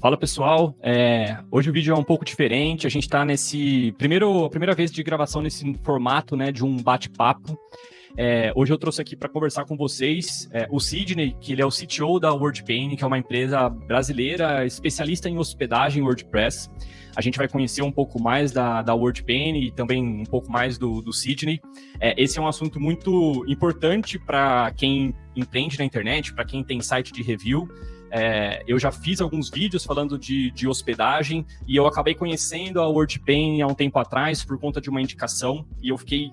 Fala pessoal, hoje o vídeo é um pouco diferente, a gente está a primeira vez de gravação nesse formato, né, de um bate-papo. Hoje eu trouxe aqui para conversar com vocês o Sidney, que ele é o CTO da WordPane, que é uma empresa brasileira especialista em hospedagem WordPress. A gente vai conhecer um pouco mais da WordPane e também um pouco mais do Sidney. Esse é um assunto muito importante para quem empreende na internet, para quem tem site de review. Eu já fiz alguns vídeos falando de hospedagem e eu acabei conhecendo a WordPane há um tempo atrás por conta de uma indicação e eu fiquei,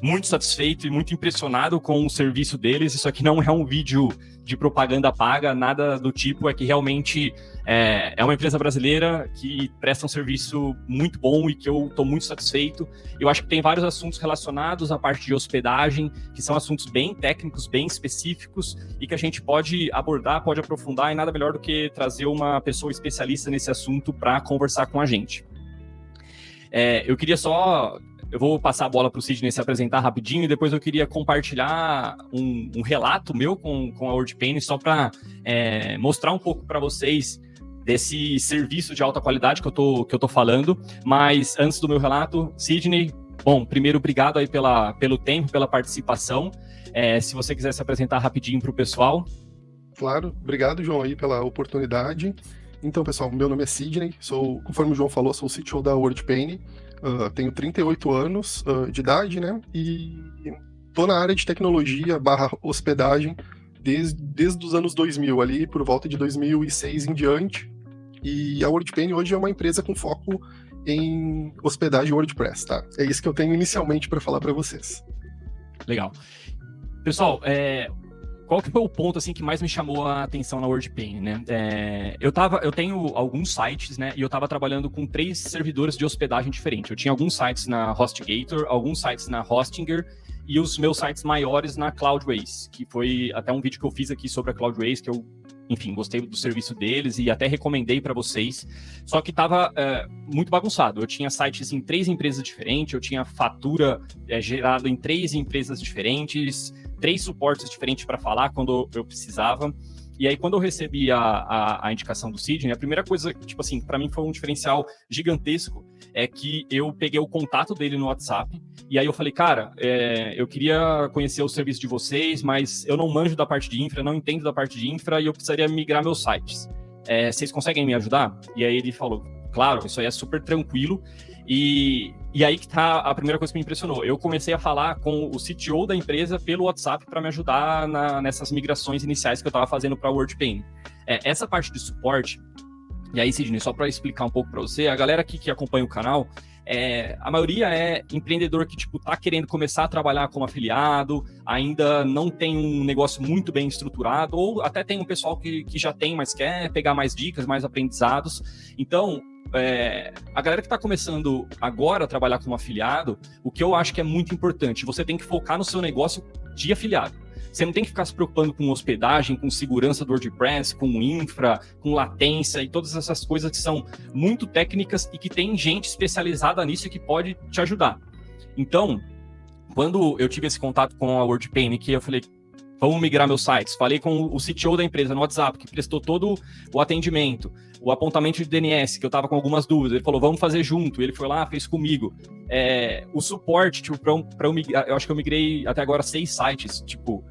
muito satisfeito e muito impressionado com o serviço deles. Isso aqui não é um vídeo de propaganda paga, nada do tipo, é que realmente é uma empresa brasileira que presta um serviço muito bom e que eu estou muito satisfeito. Eu acho que tem vários assuntos relacionados à parte de hospedagem, que são assuntos bem técnicos, bem específicos e que a gente pode abordar, pode aprofundar, e nada melhor do que trazer uma pessoa especialista nesse assunto para conversar com a gente. Eu vou passar a bola para o Sidney se apresentar rapidinho e depois eu queria compartilhar um relato meu com a WordPane só para mostrar um pouco para vocês desse serviço de alta qualidade que eu tô falando. Mas antes do meu relato, Sidney, bom, primeiro obrigado aí pelo tempo, pela participação. Se você quiser se apresentar rapidinho para o pessoal. Claro, obrigado, João, aí pela oportunidade. Então, pessoal, meu nome é Sidney, conforme o João falou, sou o CTO da WordPane, tenho 38 anos de idade, né, e tô na área de tecnologia / hospedagem desde os anos 2000, ali por volta de 2006 em diante, e a WordPane hoje é uma empresa com foco em hospedagem WordPress, tá? É isso que eu tenho inicialmente para falar para vocês. Legal. Pessoal, qual que foi o ponto assim que mais me chamou a atenção na WordPane, né? Eu tenho alguns sites, né? E eu estava trabalhando com 3 servidores de hospedagem diferentes. Eu tinha alguns sites na HostGator, alguns sites na Hostinger e os meus sites maiores na Cloudways, que foi até um vídeo que eu fiz aqui sobre a Cloudways, que eu, enfim, gostei do serviço deles e até recomendei para vocês. Só que estava muito bagunçado. Eu tinha sites em 3 empresas diferentes, eu tinha fatura gerada em 3 empresas diferentes, 3 suportes diferentes para falar quando eu precisava. E aí, quando eu recebi a indicação do Sidney, a primeira coisa, tipo assim, para mim foi um diferencial gigantesco, é que eu peguei o contato dele no WhatsApp, e aí eu falei, cara, eu queria conhecer o serviço de vocês, mas eu não manjo da parte de infra, não entendo da parte de infra, e eu precisaria migrar meus sites. Vocês conseguem me ajudar? E aí ele falou, claro, isso aí é super tranquilo. E aí que tá a primeira coisa que me impressionou. Eu comecei a falar com o CTO da empresa pelo WhatsApp para me ajudar nessas migrações iniciais que eu estava fazendo para a WordPane. Essa parte de suporte, e aí, Sidney, só para explicar um pouco para você, a galera aqui que acompanha o canal, a maioria é empreendedor que tipo tá querendo começar a trabalhar como afiliado, ainda não tem um negócio muito bem estruturado, ou até tem um pessoal que já tem, mas quer pegar mais dicas, mais aprendizados. Então, a galera que está começando agora a trabalhar como afiliado, o que eu acho que é muito importante, você tem que focar no seu negócio de afiliado. Você não tem que ficar se preocupando com hospedagem, com segurança do WordPress, com infra, com latência e todas essas coisas que são muito técnicas e que tem gente especializada nisso e que pode te ajudar. Então, quando eu tive esse contato com a WordPane, que eu falei, vamos migrar meus sites, falei com o CTO da empresa no WhatsApp, que prestou todo o atendimento, o apontamento de DNS, que eu estava com algumas dúvidas, ele falou, vamos fazer junto, ele foi lá, fez comigo. O suporte, tipo, para eu migrar, eu acho que eu migrei até agora 6 sites, tipo,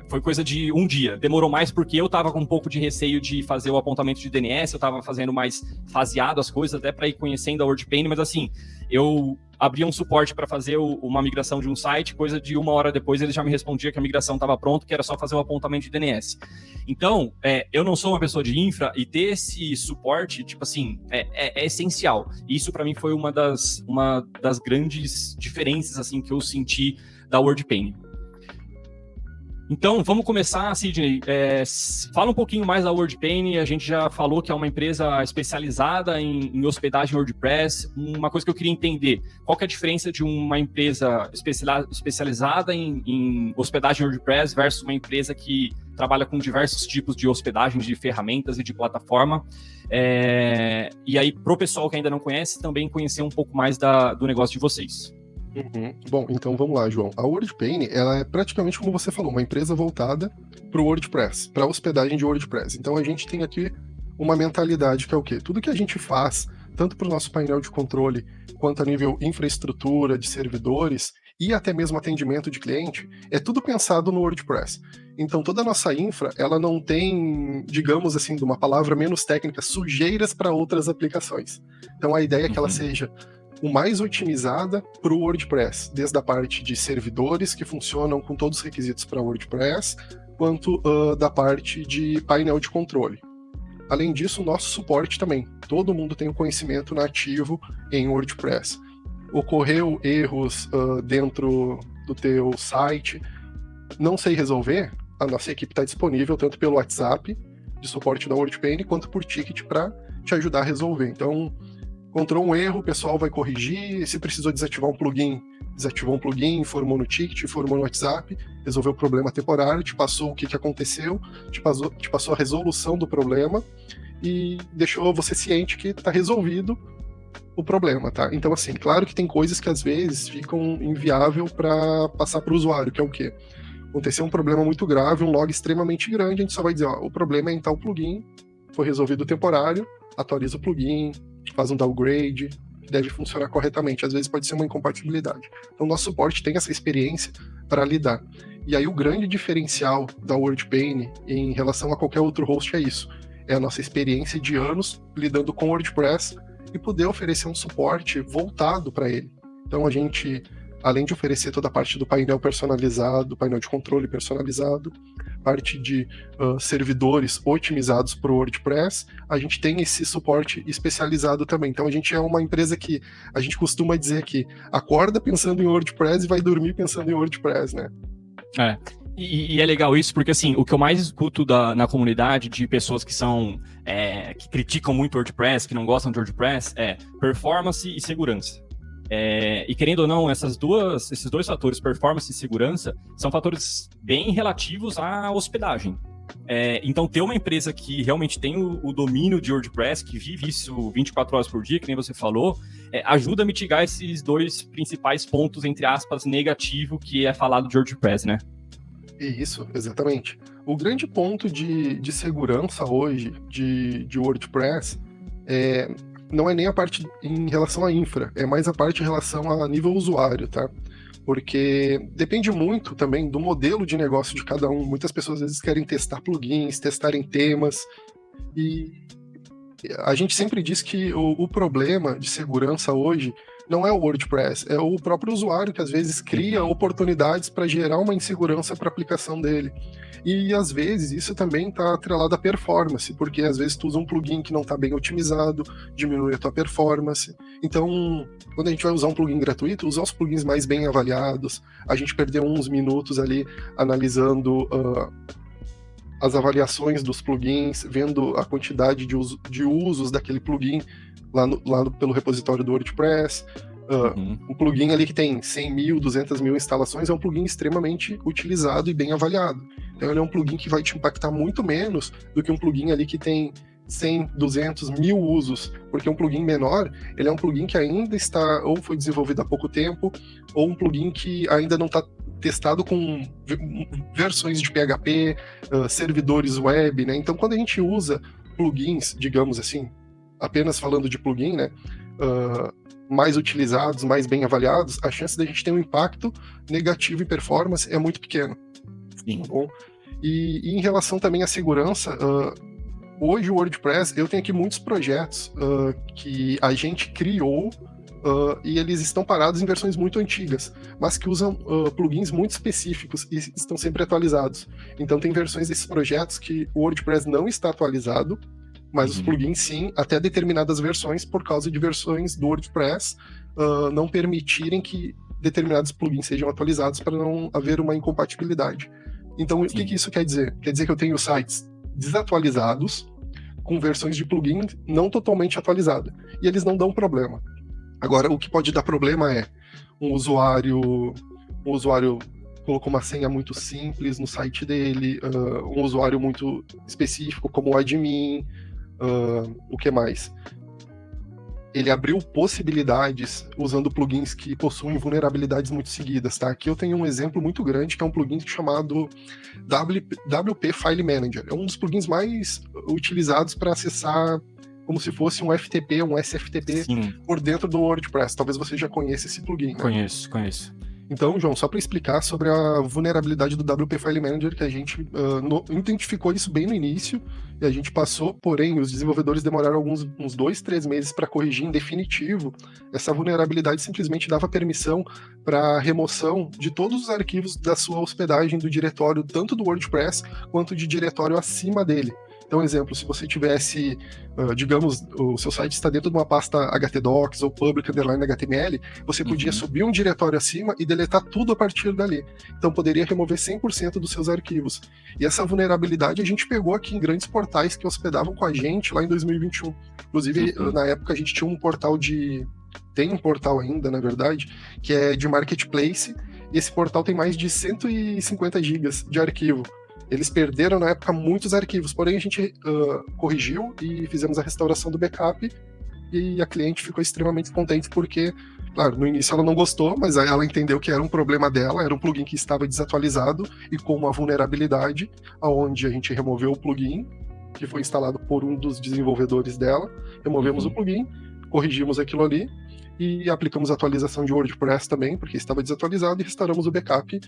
foi coisa de um dia, demorou mais porque eu estava com um pouco de receio de fazer o apontamento de DNS, eu estava fazendo mais faseado as coisas, até para ir conhecendo a WordPane, mas assim, eu abria um suporte para fazer uma migração de um site, coisa de 1 hora depois ele já me respondia que a migração estava pronta, que era só fazer o apontamento de DNS. Então, eu não sou uma pessoa de infra e ter esse suporte, tipo assim, é essencial. Isso para mim foi uma das grandes diferenças assim que eu senti da WordPane. Então, vamos começar, Sidney. Fala um pouquinho mais da WordPane. A gente já falou que é uma empresa especializada em hospedagem WordPress. Uma coisa que eu queria entender, qual que é a diferença de uma empresa especializada em hospedagem WordPress versus uma empresa que trabalha com diversos tipos de hospedagem, de ferramentas e de plataforma. E aí, para o pessoal que ainda não conhece, também conhecer um pouco mais do negócio de vocês. Uhum. Bom, então vamos lá, João. A WordPane, ela é praticamente, como você falou, uma empresa voltada para o WordPress, para a hospedagem de WordPress. Então a gente tem aqui uma mentalidade que é o quê? Tudo que a gente faz, tanto para o nosso painel de controle, quanto a nível infraestrutura de servidores, e até mesmo atendimento de cliente, é tudo pensado no WordPress. Então toda a nossa infra, ela não tem, digamos assim, de uma palavra menos técnica, sujeiras para outras aplicações. Então a ideia é que ela seja o mais otimizada para o WordPress, desde a parte de servidores que funcionam com todos os requisitos para WordPress, quanto da parte de painel de controle. Além disso, o nosso suporte também. Todo mundo tem um conhecimento nativo em WordPress. Ocorreu erros dentro do teu site, não sei resolver, a nossa equipe está disponível tanto pelo WhatsApp de suporte da WordPane, quanto por ticket para te ajudar a resolver. Então, encontrou um erro, o pessoal vai corrigir, se precisou desativar um plugin, desativou um plugin, informou no ticket, informou no WhatsApp, resolveu o problema temporário, te passou o que aconteceu, te passou a resolução do problema e deixou você ciente que está resolvido o problema, tá? Então, assim, claro que tem coisas que às vezes ficam inviável para passar para o usuário, que é o quê? Aconteceu um problema muito grave, um log extremamente grande, a gente só vai dizer, ó, o problema é em tal plugin, foi resolvido o temporário, atualiza o plugin, faz um downgrade, deve funcionar corretamente. Às vezes pode ser uma incompatibilidade. Então, nosso suporte tem essa experiência para lidar. E aí, o grande diferencial da WordPane em relação a qualquer outro host é isso. É a nossa experiência de anos lidando com WordPress e poder oferecer um suporte voltado para ele. Então, a gente, além de oferecer toda a parte do painel personalizado, painel de controle personalizado, parte de servidores otimizados para o WordPress, a gente tem esse suporte especializado também. Então a gente é uma empresa que a gente costuma dizer que acorda pensando em WordPress e vai dormir pensando em WordPress, né? É. E é legal isso, porque assim, o que eu mais escuto na comunidade de pessoas que são que criticam muito WordPress, que não gostam de WordPress, é performance e segurança. E querendo ou não, esses dois fatores, performance e segurança, são fatores bem relativos à hospedagem. Então, ter uma empresa que realmente tem o domínio de WordPress, que vive isso 24 horas por dia, que nem você falou, ajuda a mitigar esses dois principais pontos, entre aspas, negativo que é falado de WordPress, né? Isso, exatamente. O grande ponto de segurança hoje de WordPress não é nem a parte em relação à infra, é mais a parte em relação a nível usuário, tá? Porque depende muito também do modelo de negócio de cada um. Muitas pessoas às vezes querem testar plugins, testarem temas, e a gente sempre diz que o problema de segurança hoje não é o WordPress, é o próprio usuário que às vezes cria oportunidades para gerar uma insegurança para a aplicação dele. E às vezes isso também está atrelado à performance, porque às vezes tu usa um plugin que não está bem otimizado, diminui a tua performance. Então, quando a gente vai usar um plugin gratuito, usar os plugins mais bem avaliados, a gente perdeu uns minutos ali analisando as avaliações dos plugins, vendo a quantidade de usos daquele plugin lá pelo repositório do WordPress. Um plugin ali que tem 100 mil, 200 mil instalações é um plugin extremamente utilizado e bem avaliado. Então ele é um plugin que vai te impactar muito menos do que um plugin ali que tem 100, 200, 1000 usos, porque um plugin menor, ele é um plugin que ainda está, ou foi desenvolvido há pouco tempo, ou um plugin que ainda não está testado com versões de PHP, servidores web, né? Então quando a gente usa plugins, digamos assim, apenas falando de plugin, né? Mais utilizados, mais bem avaliados, a chance da gente ter um impacto negativo em performance é muito pequena. Sim. Tá bom? E em relação também à segurança, hoje o WordPress, eu tenho aqui muitos projetos que a gente criou e eles estão parados em versões muito antigas, mas que usam plugins muito específicos e estão sempre atualizados. Então tem versões desses projetos que o WordPress não está atualizado, mas os plugins sim, até determinadas versões, por causa de versões do WordPress não permitirem que determinados plugins sejam atualizados para não haver uma incompatibilidade. Então, o que isso quer dizer? Quer dizer que eu tenho sites desatualizados com versões de plugin não totalmente atualizadas, e eles não dão problema. Agora, o que pode dar problema é um usuário colocou uma senha muito simples no site dele, um usuário muito específico como o admin, o que mais? ele abriu possibilidades usando plugins que possuem vulnerabilidades muito seguidas, tá? Aqui eu tenho um exemplo muito grande, que é um plugin chamado WP File Manager. É um dos plugins mais utilizados para acessar como se fosse um FTP, um SFTP Sim. por dentro do WordPress. Talvez você já conheça esse plugin, né? Conheço. Então, João, só para explicar sobre a vulnerabilidade do WP File Manager, que a gente identificou isso bem no início, e a gente passou, porém, os desenvolvedores demoraram uns 2, 3 meses para corrigir em definitivo. Essa vulnerabilidade simplesmente dava permissão para remoção de todos os arquivos da sua hospedagem do diretório, tanto do WordPress quanto de diretório acima dele. Então, exemplo, se você tivesse, digamos, o seu site está dentro de uma pasta htdocs ou public_html, você podia subir um diretório acima e deletar tudo a partir dali. Então, poderia remover 100% dos seus arquivos. E essa vulnerabilidade a gente pegou aqui em grandes portais que hospedavam com a gente lá em 2021. Inclusive, na época, a gente tinha um portal tem um portal ainda, na verdade, que é de marketplace, e esse portal tem mais de 150 gigas de arquivo. Eles perderam, na época, muitos arquivos, porém a gente corrigiu e fizemos a restauração do backup, e a cliente ficou extremamente contente porque, claro, no início ela não gostou, mas aí ela entendeu que era um problema dela, era um plugin que estava desatualizado e com uma vulnerabilidade, onde a gente removeu o plugin, que foi instalado por um dos desenvolvedores dela, removemos o plugin, corrigimos aquilo ali, e aplicamos a atualização de WordPress também, porque estava desatualizado, e restauramos o backup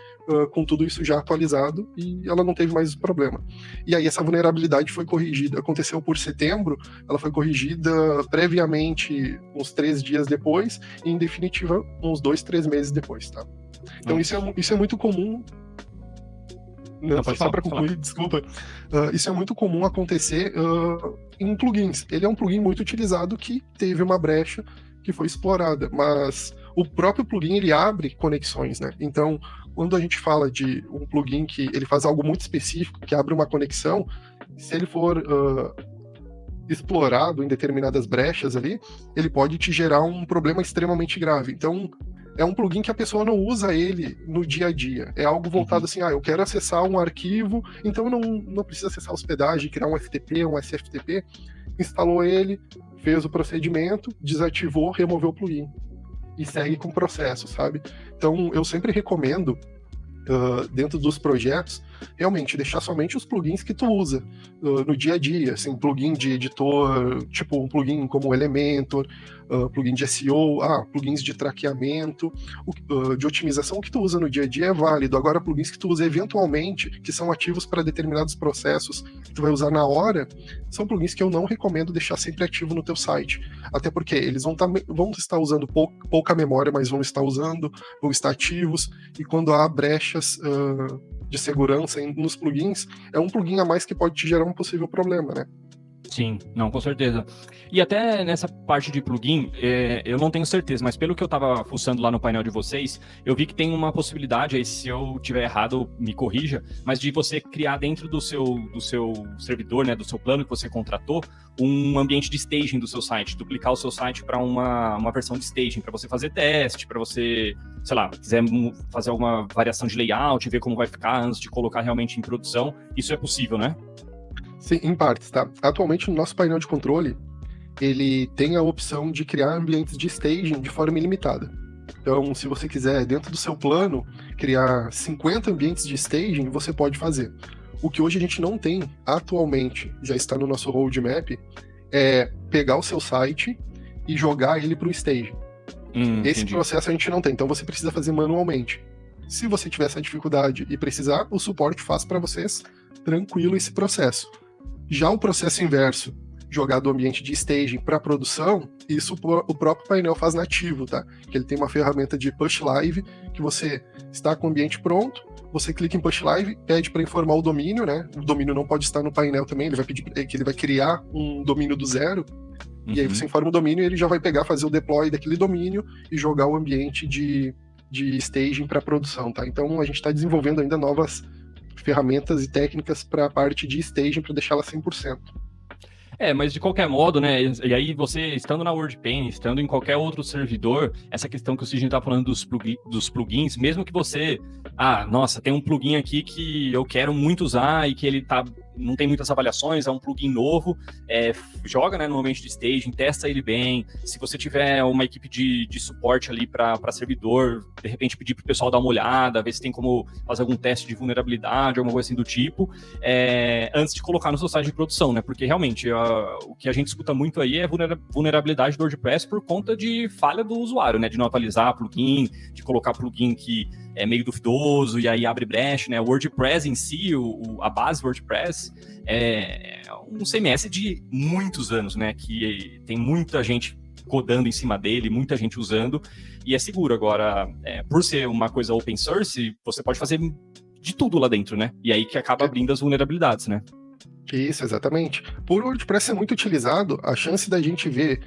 com tudo isso já atualizado, e ela não teve mais problema. E aí essa vulnerabilidade foi corrigida, aconteceu por setembro, ela foi corrigida previamente uns 3 dias depois, e em definitiva uns 2, 3 meses depois, tá? Então isso é muito comum. Só para concluir, desculpa. Isso é muito comum acontecer em plugins. Ele é um plugin muito utilizado que teve uma brecha que foi explorada, mas o próprio plugin ele abre conexões, né? Então, quando a gente fala de um plugin que ele faz algo muito específico, que abre uma conexão, se ele for explorado em determinadas brechas ali, ele pode te gerar um problema extremamente grave. Então, é um plugin que a pessoa não usa ele no dia a dia. É algo voltado assim, eu quero acessar um arquivo, então não precisa acessar a hospedagem, criar um FTP, um SFTP, instalou ele, fez o procedimento, desativou, removeu o plugin e segue com o processo, sabe? Então, eu sempre recomendo, dentro dos projetos, realmente deixar somente os plugins que tu usa no dia a dia, assim, plugin de editor, tipo um plugin como o Elementor, plugin de SEO, plugins de traqueamento, de otimização que tu usa no dia a dia é válido. Agora, plugins que tu usa eventualmente, que são ativos para determinados processos que tu vai usar na hora, são plugins que eu não recomendo deixar sempre ativo no teu site. Até porque eles vão estar usando pouca memória, mas vão estar ativos, e quando há brechas de segurança nos plugins, é um plugin a mais que pode te gerar um possível problema, né? Sim, não, com certeza. E até nessa parte de plugin, eu não tenho certeza, mas pelo que eu estava fuçando lá no painel de vocês, eu vi que tem uma possibilidade, aí se eu tiver errado, me corrija, mas de você criar dentro do seu servidor, né, do seu plano que você contratou, um ambiente de staging do seu site, duplicar o seu site para uma versão de staging, para você fazer teste, para você, sei lá, quiser fazer alguma variação de layout, ver como vai ficar antes de colocar realmente em produção, isso é possível, né? Sim, em partes, tá? Atualmente, no nosso painel de controle, ele tem a opção de criar ambientes de staging de forma ilimitada. Então, se você quiser, dentro do seu plano, criar 50 ambientes de staging, você pode fazer. O que hoje a gente não tem, atualmente, já está no nosso roadmap, é pegar o seu site e jogar ele para o staging. Esse processo a gente não tem, então você precisa fazer manualmente. Se você tiver essa dificuldade e precisar, o suporte faz para vocês tranquilo esse processo. Já o processo inverso, jogar do ambiente de staging para produção, isso o próprio painel faz nativo, tá? Que ele tem uma ferramenta de push live, que você está com o ambiente pronto, você clica em push live, pede para informar o domínio, né? O domínio não pode estar no painel também, ele vai pedir que ele vai criar um domínio do zero, e aí você informa o domínio e ele já vai pegar, fazer o deploy daquele domínio e jogar o ambiente de staging para produção, tá? Então a gente está desenvolvendo ainda novas ferramentas e técnicas para a parte de staging para deixá-la 100%. Mas de qualquer modo, né, e aí você, estando na WordPen, estando em qualquer outro servidor, essa questão que o Sidney tá falando dos plugins, mesmo que você, nossa, tem um plugin aqui que eu quero muito usar e que ele tá não tem muitas avaliações, é um plugin novo, joga, né, no ambiente de staging, testa ele bem. Se você tiver uma equipe de suporte ali para servidor, de repente pedir para o pessoal dar uma olhada, ver se tem como fazer algum teste de vulnerabilidade, alguma coisa assim do tipo, antes de colocar no seu site de produção, né? Porque realmente o que a gente escuta muito aí é vulnerabilidade do WordPress por conta de falha do usuário, né? De não atualizar plugin, de colocar plugin que é meio duvidoso e aí abre brecha, né? O WordPress em si, a base WordPress é um CMS de muitos anos, né? Que tem muita gente codando em cima dele, muita gente usando, e é seguro. Agora, por ser uma coisa open source, você pode fazer de tudo lá dentro, né? E aí que acaba abrindo as vulnerabilidades, né? Isso, exatamente. Por o WordPress ser muito utilizado, a chance da gente ver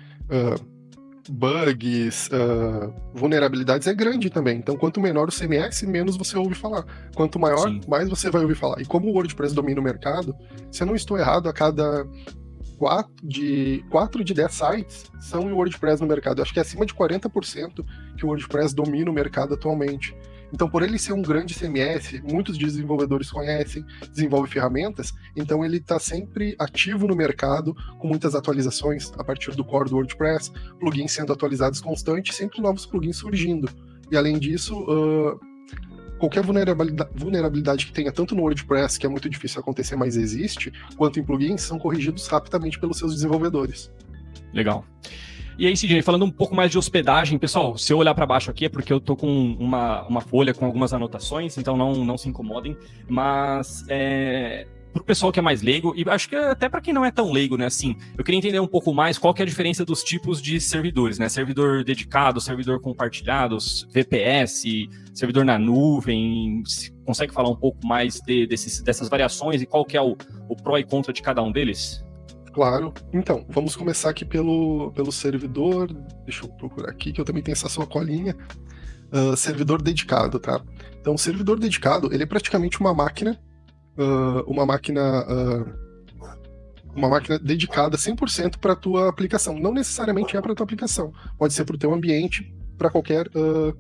bugs, vulnerabilidades é grande também. Então, quanto menor o CMS, menos você ouve falar. Quanto maior, Sim. mais você vai ouvir falar. E como o WordPress domina o mercado, se eu não estou errado, a cada 4 de 10 sites são em WordPress no mercado. Eu acho que é acima de 40% que o WordPress domina o mercado atualmente. Então, por ele ser um grande CMS, muitos desenvolvedores conhecem, desenvolvem ferramentas, então ele está sempre ativo no mercado, com muitas atualizações a partir do core do WordPress, plugins sendo atualizados constantes, sempre novos plugins surgindo. E além disso, qualquer vulnerabilidade que tenha tanto no WordPress, que é muito difícil acontecer, mas existe, quanto em plugins, são corrigidos rapidamente pelos seus desenvolvedores. Legal. E aí, Sidney, falando um pouco mais de hospedagem, pessoal, se eu olhar para baixo aqui é porque eu tô com uma folha com algumas anotações, então não se incomodem, mas para o pessoal que é mais leigo, e acho que até para quem não é tão leigo, né, assim, eu queria entender um pouco mais qual que é a diferença dos tipos de servidores, né, servidor dedicado, servidor compartilhado, VPS, servidor na nuvem, consegue falar um pouco mais dessas variações e qual que é o pró e contra de cada um deles? Claro. Então, vamos começar aqui pelo servidor. Deixa eu procurar aqui, que eu também tenho essa sua colinha. Servidor dedicado, tá? Então, o servidor dedicado, ele é praticamente uma máquina dedicada 100% para a tua aplicação. Não necessariamente é para a tua aplicação. Pode ser para o teu ambiente, para qualquer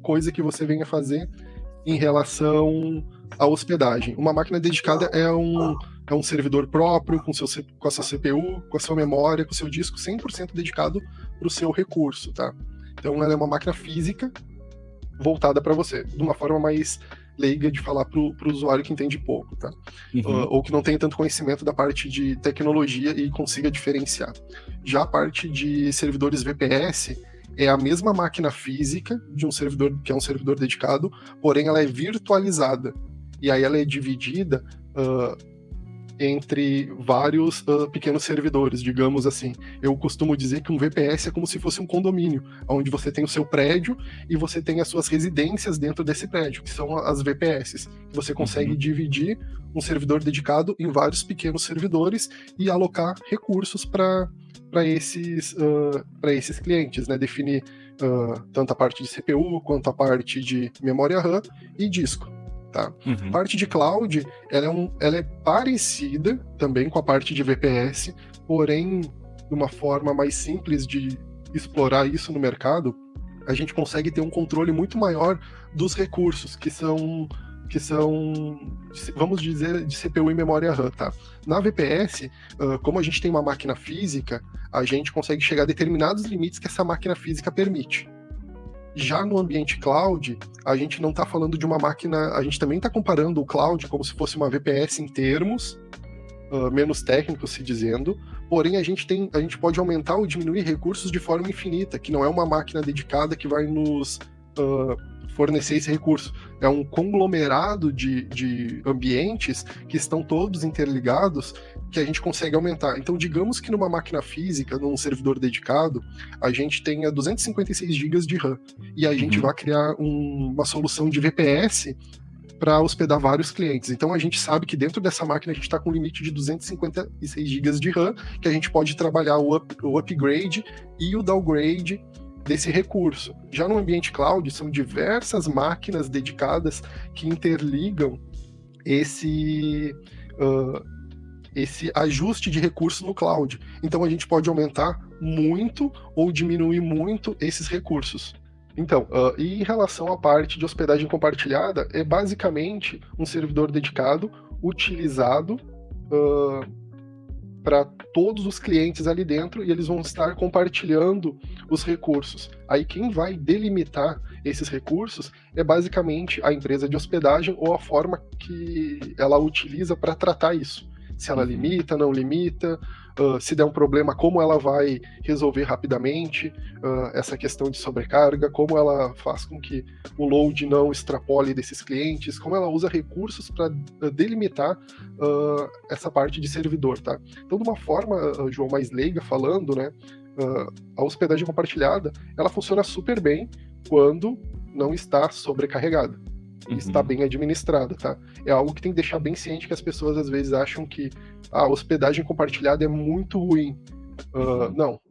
coisa que você venha fazer em relação à hospedagem. Uma máquina dedicada é um servidor próprio, com a sua CPU, com a sua memória, com o seu disco 100% dedicado para o seu recurso, tá? Então ela é uma máquina física voltada para você, de uma forma mais leiga de falar para o usuário que entende pouco, tá? Uhum. Ou que não tem tanto conhecimento da parte de tecnologia e consiga diferenciar. Já a parte de servidores VPS é a mesma máquina física de um servidor que é um servidor dedicado, porém ela é virtualizada. E aí ela é dividida entre vários pequenos servidores, digamos assim. Eu costumo dizer que um VPS é como se fosse um condomínio, onde você tem o seu prédio e você tem as suas residências dentro desse prédio, que são as VPS. Você consegue dividir um servidor dedicado em vários pequenos servidores e alocar recursos para esses clientes, né? Definir tanto a parte de CPU quanto a parte de memória RAM e disco. Tá? A parte de cloud, ela é parecida também com a parte de VPS, porém, de uma forma mais simples de explorar isso no mercado, a gente consegue ter um controle muito maior dos recursos, que são, vamos dizer, de CPU e memória RAM, tá? Na VPS, como a gente tem uma máquina física, a gente consegue chegar a determinados limites que essa máquina física permite. Já no ambiente cloud, a gente não está falando de uma máquina, a gente também está comparando o cloud como se fosse uma VPS em termos, menos técnicos se dizendo, porém a gente pode aumentar ou diminuir recursos de forma infinita, que não é uma máquina dedicada que vai nos fornecer esse recurso. É um conglomerado de ambientes que estão todos interligados que a gente consegue aumentar. Então, digamos que numa máquina física, num servidor dedicado, a gente tenha 256 GB de RAM e a gente vai criar uma solução de VPS para hospedar vários clientes. Então, a gente sabe que dentro dessa máquina a gente está com um limite de 256 GB de RAM, que a gente pode trabalhar o upgrade e o downgrade desse recurso. Já no ambiente cloud, são diversas máquinas dedicadas que interligam esse ajuste de recurso no cloud. Então a gente pode aumentar muito ou diminuir muito esses recursos. Então, e em relação à parte de hospedagem compartilhada, é basicamente um servidor dedicado utilizado para todos os clientes ali dentro e eles vão estar compartilhando os recursos. Aí quem vai delimitar esses recursos é basicamente a empresa de hospedagem ou a forma que ela utiliza para tratar isso. Se ela limita, não limita, se der um problema, como ela vai resolver rapidamente essa questão de sobrecarga, como ela faz com que o load não extrapole desses clientes, como ela usa recursos para delimitar essa parte de servidor, tá? Então, de uma forma, João, mais leiga falando, né, a hospedagem compartilhada, ela funciona super bem quando não está sobrecarregada. Está bem administrada, tá? É algo que tem que deixar bem ciente que as pessoas às vezes acham que a hospedagem compartilhada é muito ruim.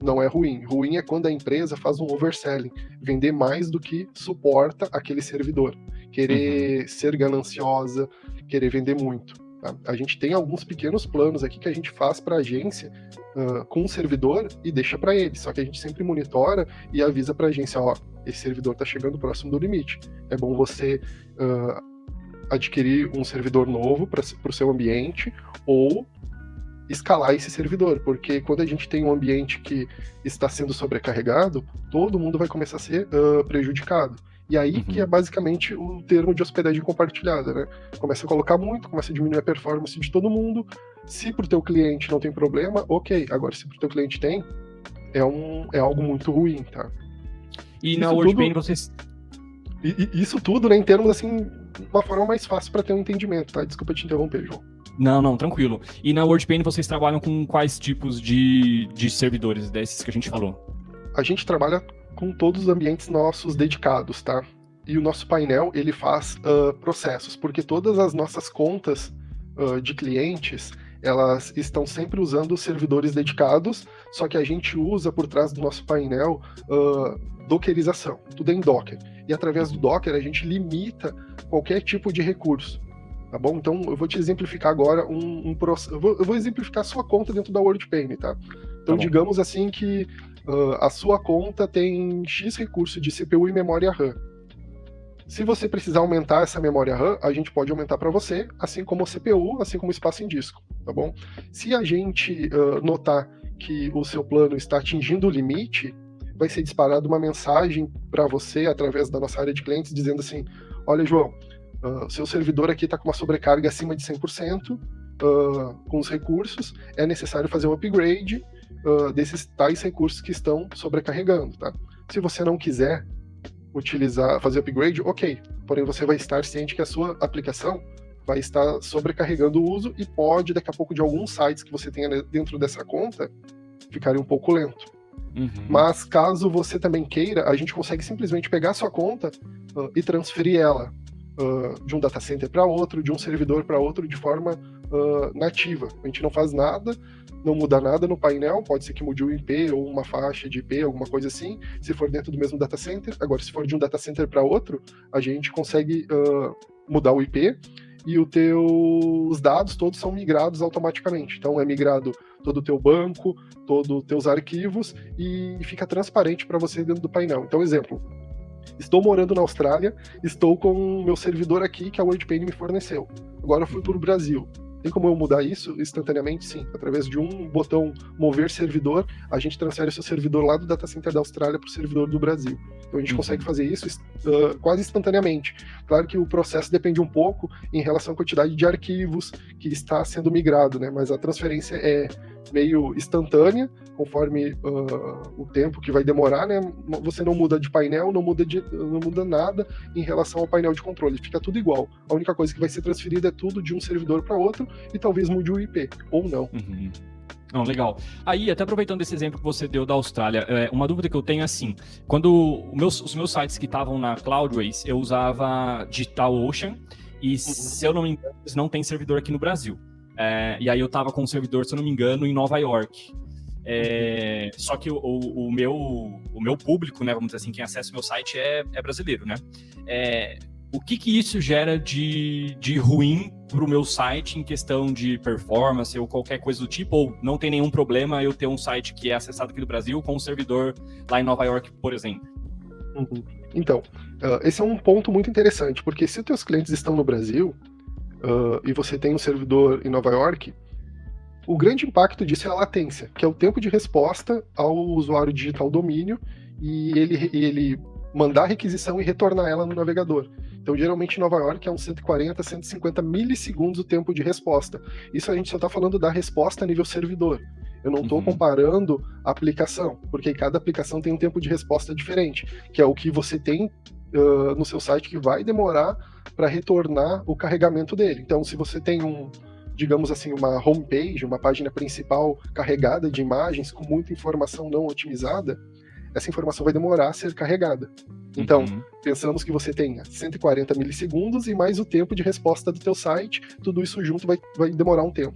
Não é ruim. Ruim é quando a empresa faz um overselling, vender mais do que suporta aquele servidor, querer ser gananciosa, querer vender muito. Tá? A gente tem alguns pequenos planos aqui que a gente faz para a agência com o servidor e deixa para ele, só que a gente sempre monitora e avisa para a agência, ó, esse servidor está chegando próximo do limite. É bom você adquirir um servidor novo para o seu ambiente ou escalar esse servidor, porque quando a gente tem um ambiente que está sendo sobrecarregado, todo mundo vai começar a ser prejudicado. E aí que é basicamente o termo de hospedagem compartilhada, né? Começa a colocar muito, começa a diminuir a performance de todo mundo. Se pro teu cliente não tem problema, ok. Agora, se pro teu cliente tem, é algo muito ruim, tá? E isso na WordPane vocês... Isso tudo, né, em termos, assim, uma forma mais fácil para ter um entendimento, tá? Desculpa te interromper, João. Não, tranquilo. E na WordPane vocês trabalham com quais tipos de servidores desses que a gente falou? A gente trabalha com todos os ambientes nossos dedicados, tá? E o nosso painel, ele faz processos, porque todas as nossas contas de clientes, elas estão sempre usando servidores dedicados, só que a gente usa por trás do nosso painel dockerização, tudo é em Docker. E através do Docker a gente limita qualquer tipo de recurso, tá bom? Então eu vou te exemplificar agora eu vou exemplificar a sua conta dentro da WordPane, tá? Então digamos assim que a sua conta tem X recurso de CPU e memória RAM. Se você precisar aumentar essa memória RAM, a gente pode aumentar para você, assim como a CPU, assim como o espaço em disco, tá bom? Se a gente notar que o seu plano está atingindo o limite, vai ser disparada uma mensagem para você através da nossa área de clientes dizendo assim, olha, João, seu servidor aqui está com uma sobrecarga acima de 100%, com os recursos, é necessário fazer um upgrade desses tais recursos que estão sobrecarregando, tá? Se você não quiser fazer upgrade, ok, porém você vai estar ciente que a sua aplicação vai estar sobrecarregando o uso e pode, daqui a pouco, de alguns sites que você tenha dentro dessa conta, ficarem um pouco lento. Mas caso você também queira, a gente consegue simplesmente pegar a sua conta e transferir ela de um data center para outro, de um servidor para outro, de forma nativa. A gente não faz nada, não muda nada no painel, pode ser que mude o IP ou uma faixa de IP, alguma coisa assim, se for dentro do mesmo data center. Agora, se for de um data center para outro, a gente consegue mudar o IP e os dados todos são migrados automaticamente. Então é migrado todo o teu banco, todos os teus arquivos e fica transparente para você dentro do painel. Então, exemplo, estou morando na Austrália, estou com o meu servidor aqui que a WordPane me forneceu. Agora eu fui para o Brasil. Tem como eu mudar isso instantaneamente? Sim. Através de um botão mover servidor, a gente transfere o seu servidor lá do data center da Austrália para o servidor do Brasil. Então a gente consegue fazer isso quase instantaneamente. Claro que o processo depende um pouco em relação à quantidade de arquivos que está sendo migrado, né? Mas a transferência é meio instantânea, conforme o tempo que vai demorar, né? Você não muda de painel, não muda nada em relação ao painel de controle, fica tudo igual. A única coisa que vai ser transferida é tudo de um servidor para outro e talvez mude o IP, ou não. Não, legal. Aí, até aproveitando esse exemplo que você deu da Austrália, uma dúvida que eu tenho é assim, quando os meus sites que estavam na Cloudways, eu usava DigitalOcean e, se eu não me engano, eles não têm servidor aqui no Brasil. E aí eu tava com um servidor, se eu não me engano, em Nova York. Só que o meu público, né, vamos dizer assim, quem acessa o meu site é brasileiro, né? O que isso gera de ruim para o meu site em questão de performance ou qualquer coisa do tipo? Ou não tem nenhum problema eu ter um site que é acessado aqui do Brasil com um servidor lá em Nova York, por exemplo? Então, esse é um ponto muito interessante, porque se os teus clientes estão no Brasil e você tem um servidor em Nova York, O grande impacto disso é a latência, que é o tempo de resposta ao usuário digitar o domínio e ele mandar a requisição e retornar ela no navegador. Então, geralmente em Nova York é uns 140, 150 milissegundos o tempo de resposta. Isso a gente só está falando da resposta a nível servidor. Eu não estou comparando a aplicação, porque cada aplicação tem um tempo de resposta diferente, que é o que você tem no seu site que vai demorar para retornar o carregamento dele. Então, se você tem digamos assim, uma homepage, uma página principal carregada de imagens com muita informação não otimizada, essa informação vai demorar a ser carregada. Então, pensamos que você tenha 140 milissegundos e mais o tempo de resposta do teu site, tudo isso junto vai demorar um tempo.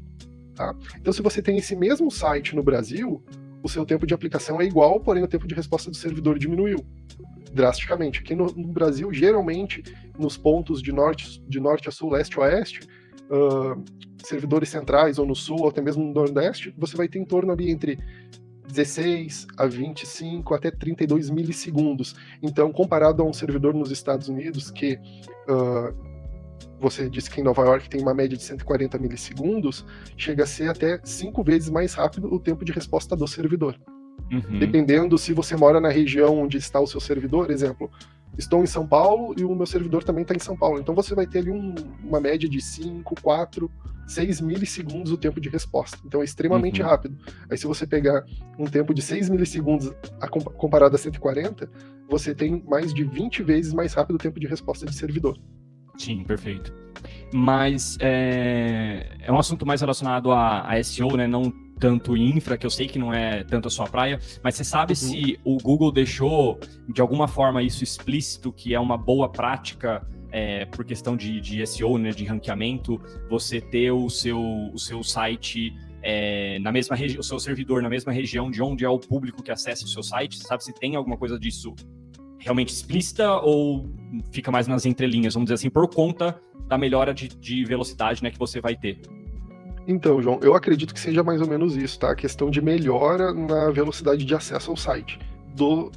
Tá? Então, se você tem esse mesmo site no Brasil, o seu tempo de aplicação é igual, porém o tempo de resposta do servidor diminuiu drasticamente. Aqui no Brasil, geralmente, nos pontos de norte a sul, leste a oeste, servidores centrais ou no sul, ou até mesmo no nordeste, você vai ter em torno ali entre 16 a 25 até 32 milissegundos. Então, comparado a um servidor nos Estados Unidos, que você disse que em Nova York tem uma média de 140 milissegundos, chega a ser até 5 vezes mais rápido o tempo de resposta do servidor. Dependendo se você mora na região onde está o seu servidor, exemplo, estou em São Paulo e o meu servidor também está em São Paulo. Então você vai ter ali uma média de 5, 4, 6 milissegundos o tempo de resposta. Então é extremamente rápido. Aí se você pegar um tempo de 6 milissegundos comparado a 140, você tem mais de 20 vezes mais rápido o tempo de resposta de servidor. Sim, perfeito. Mas é um assunto mais relacionado a SEO, né? Não tanto infra, que eu sei que não é tanto a sua praia, mas você sabe se o Google deixou, de alguma forma, isso explícito, que é uma boa prática por questão de SEO, né, de ranqueamento, você ter o seu site na mesma região, o seu servidor na mesma região de onde é o público que acessa o seu site? Você sabe se tem alguma coisa disso realmente explícita ou fica mais nas entrelinhas, vamos dizer assim, por conta da melhora de velocidade, né, que você vai ter? Então, João, eu acredito que seja mais ou menos isso, tá? A questão de melhora na velocidade de acesso ao site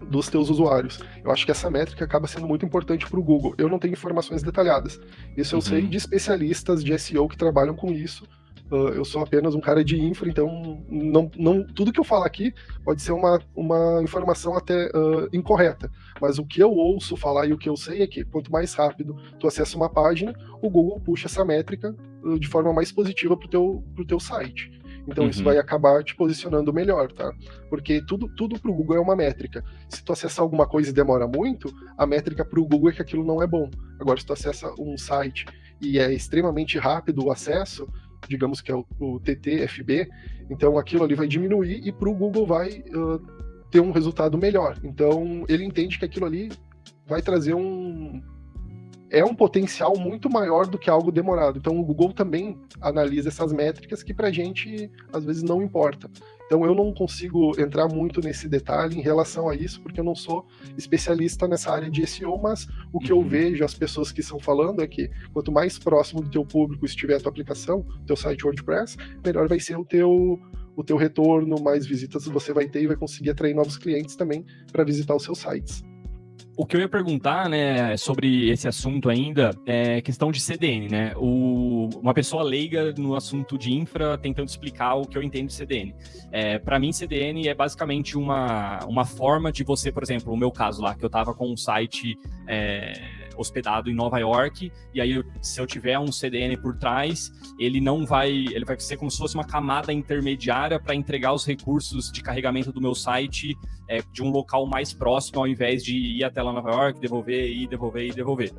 dos teus usuários. Eu acho que essa métrica acaba sendo muito importante para o Google. Eu não tenho informações detalhadas. Isso eu sei de especialistas de SEO que trabalham com isso. Eu sou apenas um cara de infra, então tudo que eu falar aqui pode ser uma informação até incorreta. Mas o que eu ouço falar e o que eu sei é que quanto mais rápido tu acessa uma página, o Google puxa essa métrica de forma mais positiva pro teu site. Então isso vai acabar te posicionando melhor, tá? Porque tudo pro Google é uma métrica. Se tu acessar alguma coisa e demora muito, a métrica pro Google é que aquilo não é bom. Agora, se tu acessa um site e é extremamente rápido o acesso, digamos que é o TTFB, então aquilo ali vai diminuir e para o Google vai ter um resultado melhor. Então ele entende que aquilo ali vai trazer um potencial muito maior do que algo demorado. Então o Google também analisa essas métricas que para a gente às vezes não importa. Então eu não consigo entrar muito nesse detalhe em relação a isso, porque eu não sou especialista nessa área de SEO, mas o que eu vejo, as pessoas que estão falando é que quanto mais próximo do teu público estiver a tua aplicação, teu site WordPress, melhor vai ser o teu retorno, mais visitas você vai ter e vai conseguir atrair novos clientes também para visitar os seus sites. O que eu ia perguntar, né, sobre esse assunto ainda é questão de CDN, né? Uma pessoa leiga no assunto de infra tentando explicar o que eu entendo de CDN. Para mim, CDN é basicamente uma forma de você, por exemplo, no meu caso lá, que eu estava com um site hospedado em Nova York, e aí se eu tiver um CDN por trás, ele vai ser como se fosse uma camada intermediária para entregar os recursos de carregamento do meu site de um local mais próximo, ao invés de ir até lá Nova York, devolver.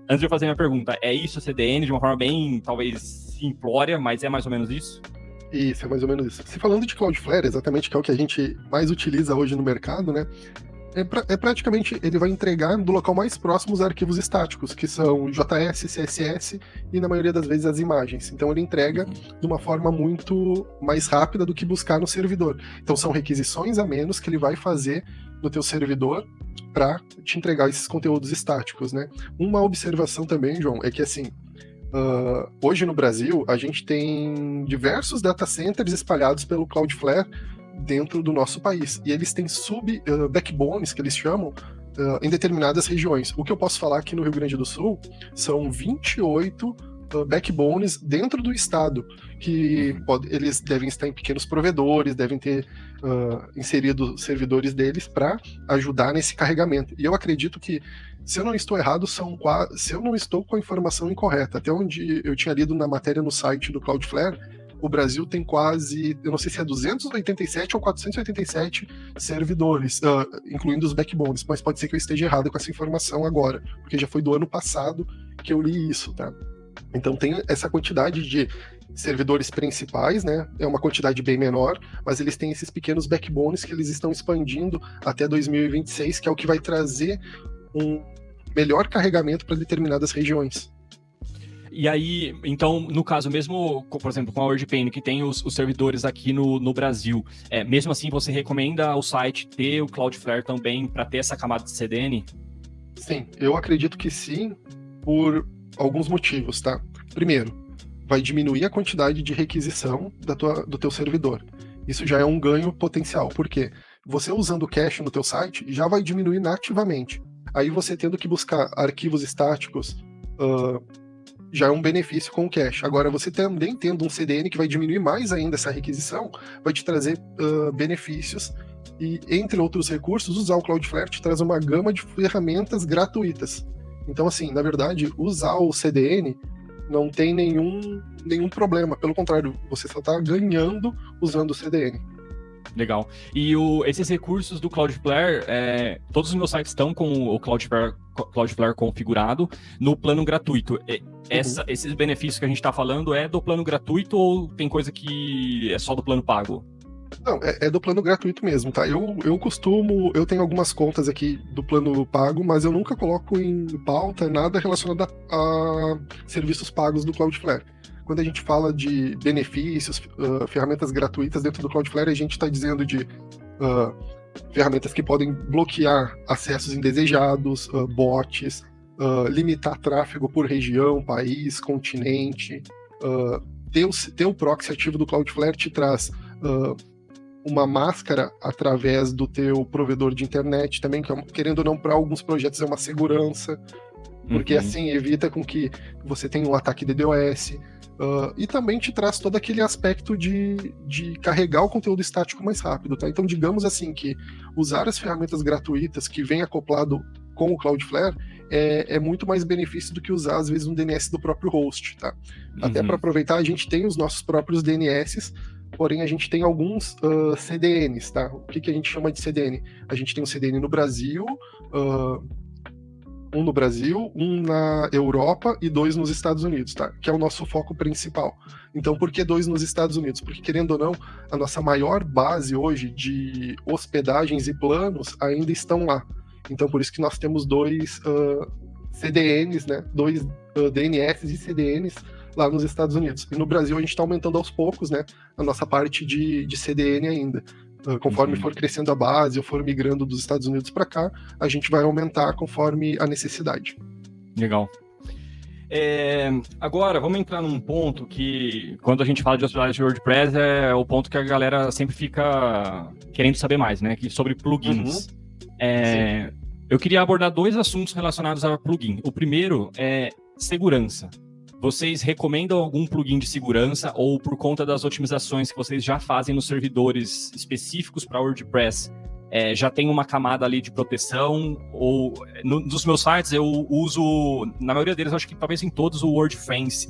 Antes de eu fazer minha pergunta, é isso a CDN de uma forma bem, talvez, simplória, mas é mais ou menos isso? Isso, é mais ou menos isso. Se falando de Cloudflare, exatamente, que é o que a gente mais utiliza hoje no mercado, né? Praticamente, ele vai entregar do local mais próximo os arquivos estáticos, que são JS, CSS e, na maioria das vezes, as imagens. Então, ele entrega de uma forma muito mais rápida do que buscar no servidor. Então, são requisições a menos que ele vai fazer no teu servidor para te entregar esses conteúdos estáticos, né? Uma observação também, João, é que, assim, hoje no Brasil, a gente tem diversos data centers espalhados pelo Cloudflare dentro do nosso país. E eles têm backbones, que eles chamam, em determinadas regiões. O que eu posso falar aqui no Rio Grande do Sul são 28 backbones dentro do estado, que eles devem estar em pequenos provedores, devem ter inserido servidores deles para ajudar nesse carregamento. E eu acredito que, se eu não estou errado, se eu não estou com a informação incorreta, até onde eu tinha lido na matéria no site do Cloudflare, o Brasil tem quase, eu não sei se é 287 ou 487 servidores, incluindo os backbones, mas pode ser que eu esteja errado com essa informação agora, porque já foi do ano passado que eu li isso, tá? Então tem essa quantidade de servidores principais, né? É uma quantidade bem menor, mas eles têm esses pequenos backbones que eles estão expandindo até 2026, que é o que vai trazer um melhor carregamento para determinadas regiões. E aí, então, no caso, mesmo, por exemplo, com a WordPane, que tem os servidores aqui no Brasil, mesmo assim você recomenda o site ter o Cloudflare também para ter essa camada de CDN? Sim, eu acredito que sim, por alguns motivos, tá? Primeiro, vai diminuir a quantidade de requisição do teu servidor. Isso já é um ganho potencial, porque você usando o cache no teu site já vai diminuir nativamente. Aí você tendo que buscar arquivos estáticos já é um benefício com o cache. Agora, você também tendo um CDN que vai diminuir mais ainda essa requisição, vai te trazer benefícios e, entre outros recursos, usar o Cloudflare te traz uma gama de ferramentas gratuitas. Então, assim, na verdade, usar o CDN não tem nenhum problema. Pelo contrário, você só está ganhando usando o CDN. Legal. E esses recursos do Cloudflare, todos os meus sites estão com o Cloudflare configurado no plano gratuito. Esses benefícios que a gente está falando é do plano gratuito ou tem coisa que é só do plano pago? Não, é do plano gratuito mesmo, tá? Eu tenho algumas contas aqui do plano pago, mas eu nunca coloco em pauta nada relacionado a serviços pagos do Cloudflare. Quando a gente fala de benefícios, ferramentas gratuitas dentro do Cloudflare, a gente está dizendo de ferramentas que podem bloquear acessos indesejados, bots, limitar tráfego por região, país, continente. Ter o proxy ativo do Cloudflare te traz uma máscara através do teu provedor de internet também, que, querendo ou não, para alguns projetos é uma segurança, porque assim evita com que você tenha um ataque DDoS. E também te traz todo aquele aspecto de carregar o conteúdo estático mais rápido, tá? Então, digamos assim que usar as ferramentas gratuitas que vem acoplado com o Cloudflare é muito mais benefício do que usar, às vezes, um DNS do próprio host, tá? Até para aproveitar, a gente tem os nossos próprios DNS, porém a gente tem alguns CDNs, tá? O que a gente chama de CDN? A gente tem um CDN no Brasil, um no Brasil, um na Europa e 2 nos Estados Unidos, tá? Que é o nosso foco principal. Então, por que 2 nos Estados Unidos? Porque, querendo ou não, a nossa maior base hoje de hospedagens e planos ainda estão lá. Então, por isso que nós temos 2 CDNs, né? 2 DNS e CDNs lá nos Estados Unidos. E no Brasil a gente está aumentando aos poucos, né? A nossa parte de CDN ainda. Conforme for crescendo a base, ou for migrando dos Estados Unidos para cá, a gente vai aumentar conforme a necessidade. Legal. Agora, vamos entrar num ponto que, quando a gente fala de hospedagem de WordPress, é o ponto que a galera sempre fica querendo saber mais, né? Que sobre plugins. Eu queria abordar 2 assuntos relacionados a plugin. O primeiro é segurança. Vocês recomendam algum plugin de segurança ou, por conta das otimizações que vocês já fazem nos servidores específicos para WordPress, já tem uma camada ali de proteção? Ou nos meus sites eu uso, na maioria deles, acho que talvez em todos, o WordFence,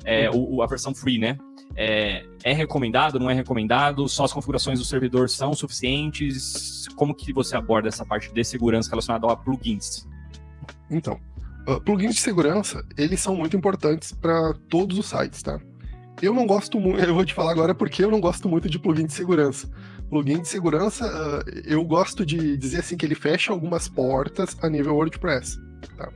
a versão free, né? É recomendado, não é recomendado? Só as configurações do servidor são suficientes? Como que você aborda essa parte de segurança relacionada a plugins? Então, plugins de segurança, eles são muito importantes para todos os sites, tá? Eu não gosto muito, eu vou te falar agora porque eu não gosto muito de plugin de segurança. Plugin de segurança, eu gosto de dizer assim que ele fecha algumas portas a nível WordPress, tá?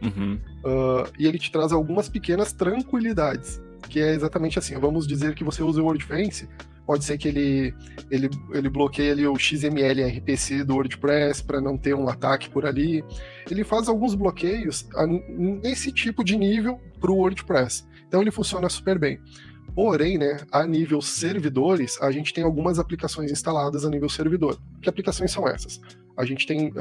E ele te traz algumas pequenas tranquilidades, que é exatamente assim, vamos dizer que você usa o WordFence, pode ser que ele bloqueie ali o XML RPC do WordPress para não ter um ataque por ali. Ele faz alguns bloqueios nesse tipo de nível para o WordPress. Então ele funciona super bem. Porém, né, a nível servidores, a gente tem algumas aplicações instaladas a nível servidor. Que aplicações são essas? a gente tem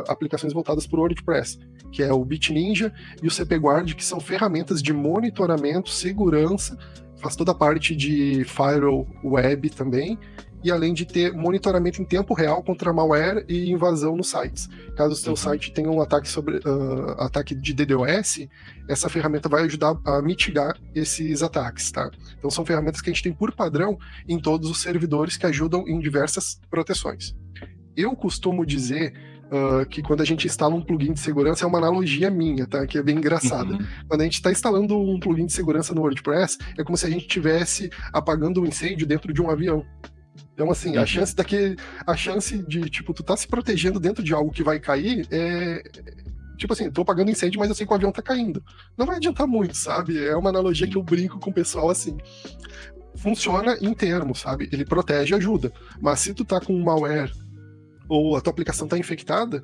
aplicações voltadas para o WordPress, que é o BitNinja e o CPGuard, que são ferramentas de monitoramento, segurança, faz toda a parte de firewall web também, e além de ter monitoramento em tempo real contra malware e invasão nos sites. Caso o seu site tenha um ataque de DDoS, essa ferramenta vai ajudar a mitigar esses ataques, tá? Então são ferramentas que a gente tem por padrão em todos os servidores que ajudam em diversas proteções. Eu costumo dizer que quando a gente instala um plugin de segurança, é uma analogia minha, tá? Que é bem engraçada. Quando a gente está instalando um plugin de segurança no WordPress, é como se a gente estivesse apagando um incêndio dentro de um avião. Então, assim, a chance de, tipo, tu tá se protegendo dentro de algo que vai cair tipo assim, tô apagando incêndio, mas eu sei que o avião tá caindo. Não vai adiantar muito, sabe? É uma analogia que eu brinco com o pessoal, assim. Funciona em termos, sabe? Ele protege e ajuda. Mas se tu tá com um malware ou a tua aplicação tá infectada,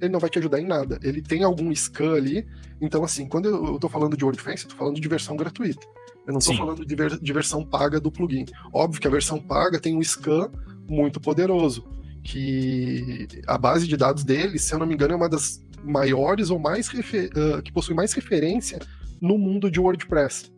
ele não vai te ajudar em nada. Ele tem algum scan ali. Então, assim, quando eu tô falando de WordFence, eu tô falando de versão gratuita. Eu não estou falando de versão paga do plugin. Óbvio que a versão paga tem um scan muito poderoso, que a base de dados dele, se eu não me engano, é uma das maiores ou mais que possui mais referência no mundo de WordPress,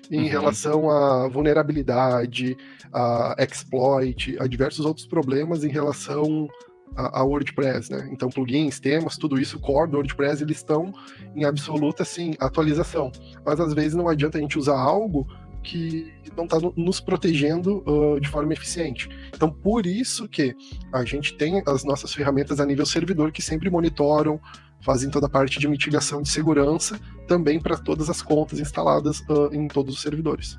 em relação à vulnerabilidade, a exploit, a diversos outros problemas em relação a WordPress, né? Então, plugins, temas, tudo isso, core do WordPress, eles estão em absoluta, assim, atualização. Mas, às vezes, não adianta a gente usar algo que não está nos protegendo de forma eficiente. Então, por isso que a gente tem as nossas ferramentas a nível servidor que sempre monitoram, fazem toda a parte de mitigação de segurança, também para todas as contas instaladas em todos os servidores.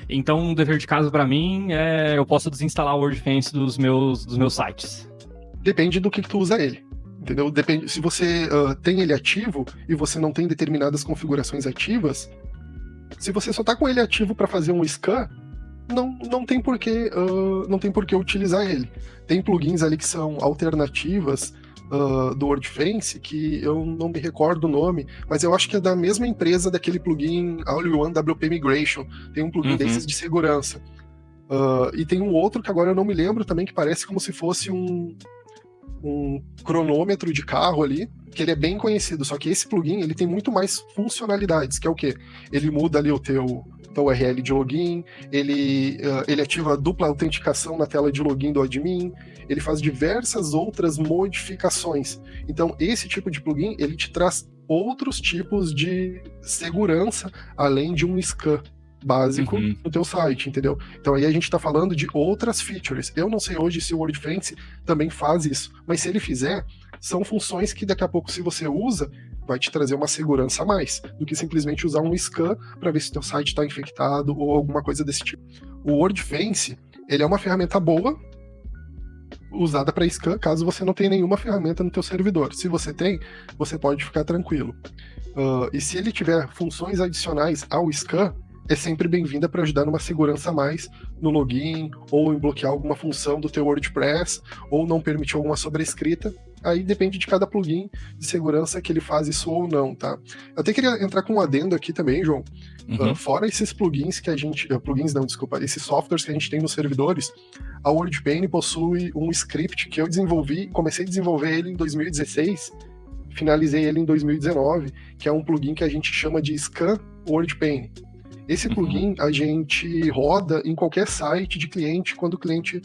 Então, um dever de casa para mim é eu posso desinstalar o WordFence dos meus sites. Depende do que tu usa ele, entendeu? Depende. Se você tem ele ativo e você não tem determinadas configurações ativas, se você só tá com ele ativo para fazer um scan, não tem por que utilizar ele. Tem plugins ali que são alternativas do WordFence, que eu não me recordo o nome, mas eu acho que é da mesma empresa daquele plugin All-in-One WP Migration. Tem um plugin desses de segurança. E tem um outro que agora eu não me lembro também, que parece como se fosse um cronômetro de carro ali, que ele é bem conhecido, só que esse plugin ele tem muito mais funcionalidades, que é o quê? Ele muda ali o teu URL de login, ele ativa a dupla autenticação na tela de login do admin, ele faz diversas outras modificações. Então, esse tipo de plugin, ele te traz outros tipos de segurança, além de um scan básico no teu site, entendeu? Então aí a gente tá falando de outras features. Eu não sei hoje se o WordFence também faz isso, mas se ele fizer, são funções que daqui a pouco, se você usa, vai te trazer uma segurança a mais, do que simplesmente usar um scan para ver se o teu site está infectado ou alguma coisa desse tipo. O WordFence, ele é uma ferramenta boa, usada para scan, caso você não tenha nenhuma ferramenta no teu servidor. Se você tem, você pode ficar tranquilo. E se ele tiver funções adicionais ao scan, é sempre bem-vinda para ajudar numa segurança a mais no login, ou em bloquear alguma função do teu WordPress, ou não permitir alguma sobrescrita. Aí depende de cada plugin de segurança que ele faz isso ou não, tá? Eu até queria entrar com um adendo aqui também, João. Fora esses plugins que a gente... esses softwares que a gente tem nos servidores, a WordPane possui um script que eu desenvolvi, comecei a desenvolver ele em 2016, finalizei ele em 2019, que é um plugin que a gente chama de Scan WordPane. Esse plugin a gente roda em qualquer site de cliente quando o cliente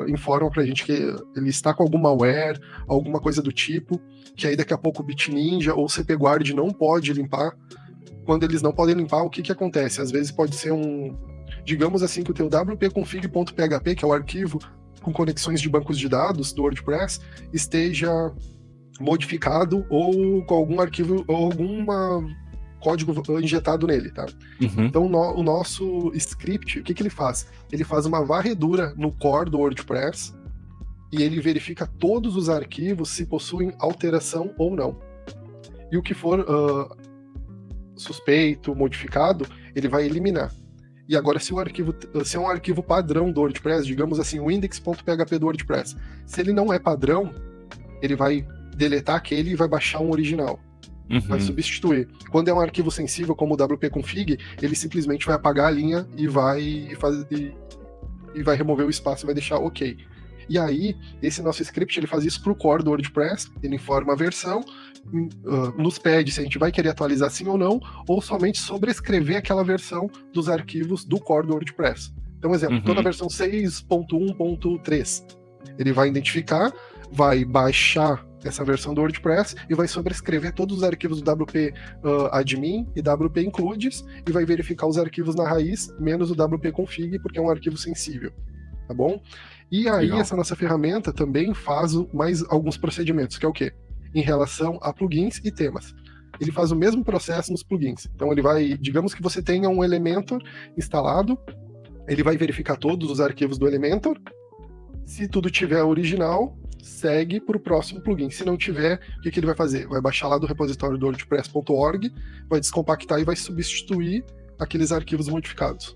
informa pra gente que ele está com algum malware, alguma coisa do tipo, que aí daqui a pouco o BitNinja ou o CPGuard não pode limpar. Quando eles não podem limpar, o que acontece? Às vezes pode ser digamos assim, que o teu wp-config.php, que é o arquivo com conexões de bancos de dados do WordPress, esteja modificado ou com algum arquivo ou alguma código injetado nele, tá? Então o nosso script, o que ele faz? Ele faz uma varredura no core do WordPress e ele verifica todos os arquivos se possuem alteração ou não. E o que for suspeito, modificado, ele vai eliminar. E agora, se é um arquivo padrão do WordPress, digamos assim, o index.php do WordPress, se ele não é padrão, ele vai deletar aquele e vai baixar um original. Vai substituir. Quando é um arquivo sensível como o wp-config, ele simplesmente vai apagar a linha e vai remover o espaço e vai deixar ok. E aí, esse nosso script, ele faz isso para o core do WordPress, ele informa a versão, nos pede se a gente vai querer atualizar sim ou não, ou somente sobrescrever aquela versão dos arquivos do core do WordPress. Então, exemplo, toda a versão 6.1.3, ele vai identificar, vai baixar essa versão do WordPress e vai sobrescrever todos os arquivos do WP admin e WP includes e vai verificar os arquivos na raiz, menos o WP config, porque é um arquivo sensível, tá bom? E aí, legal, essa nossa ferramenta também faz mais alguns procedimentos, que é o quê? Em relação a plugins e temas. Ele faz o mesmo processo nos plugins. Então, ele vai, digamos que você tenha um Elementor instalado, ele vai verificar todos os arquivos do Elementor. Se tudo tiver original, segue para o próximo plugin. Se não tiver, o que ele vai fazer? Vai baixar lá do repositório do WordPress.org, vai descompactar e vai substituir aqueles arquivos modificados.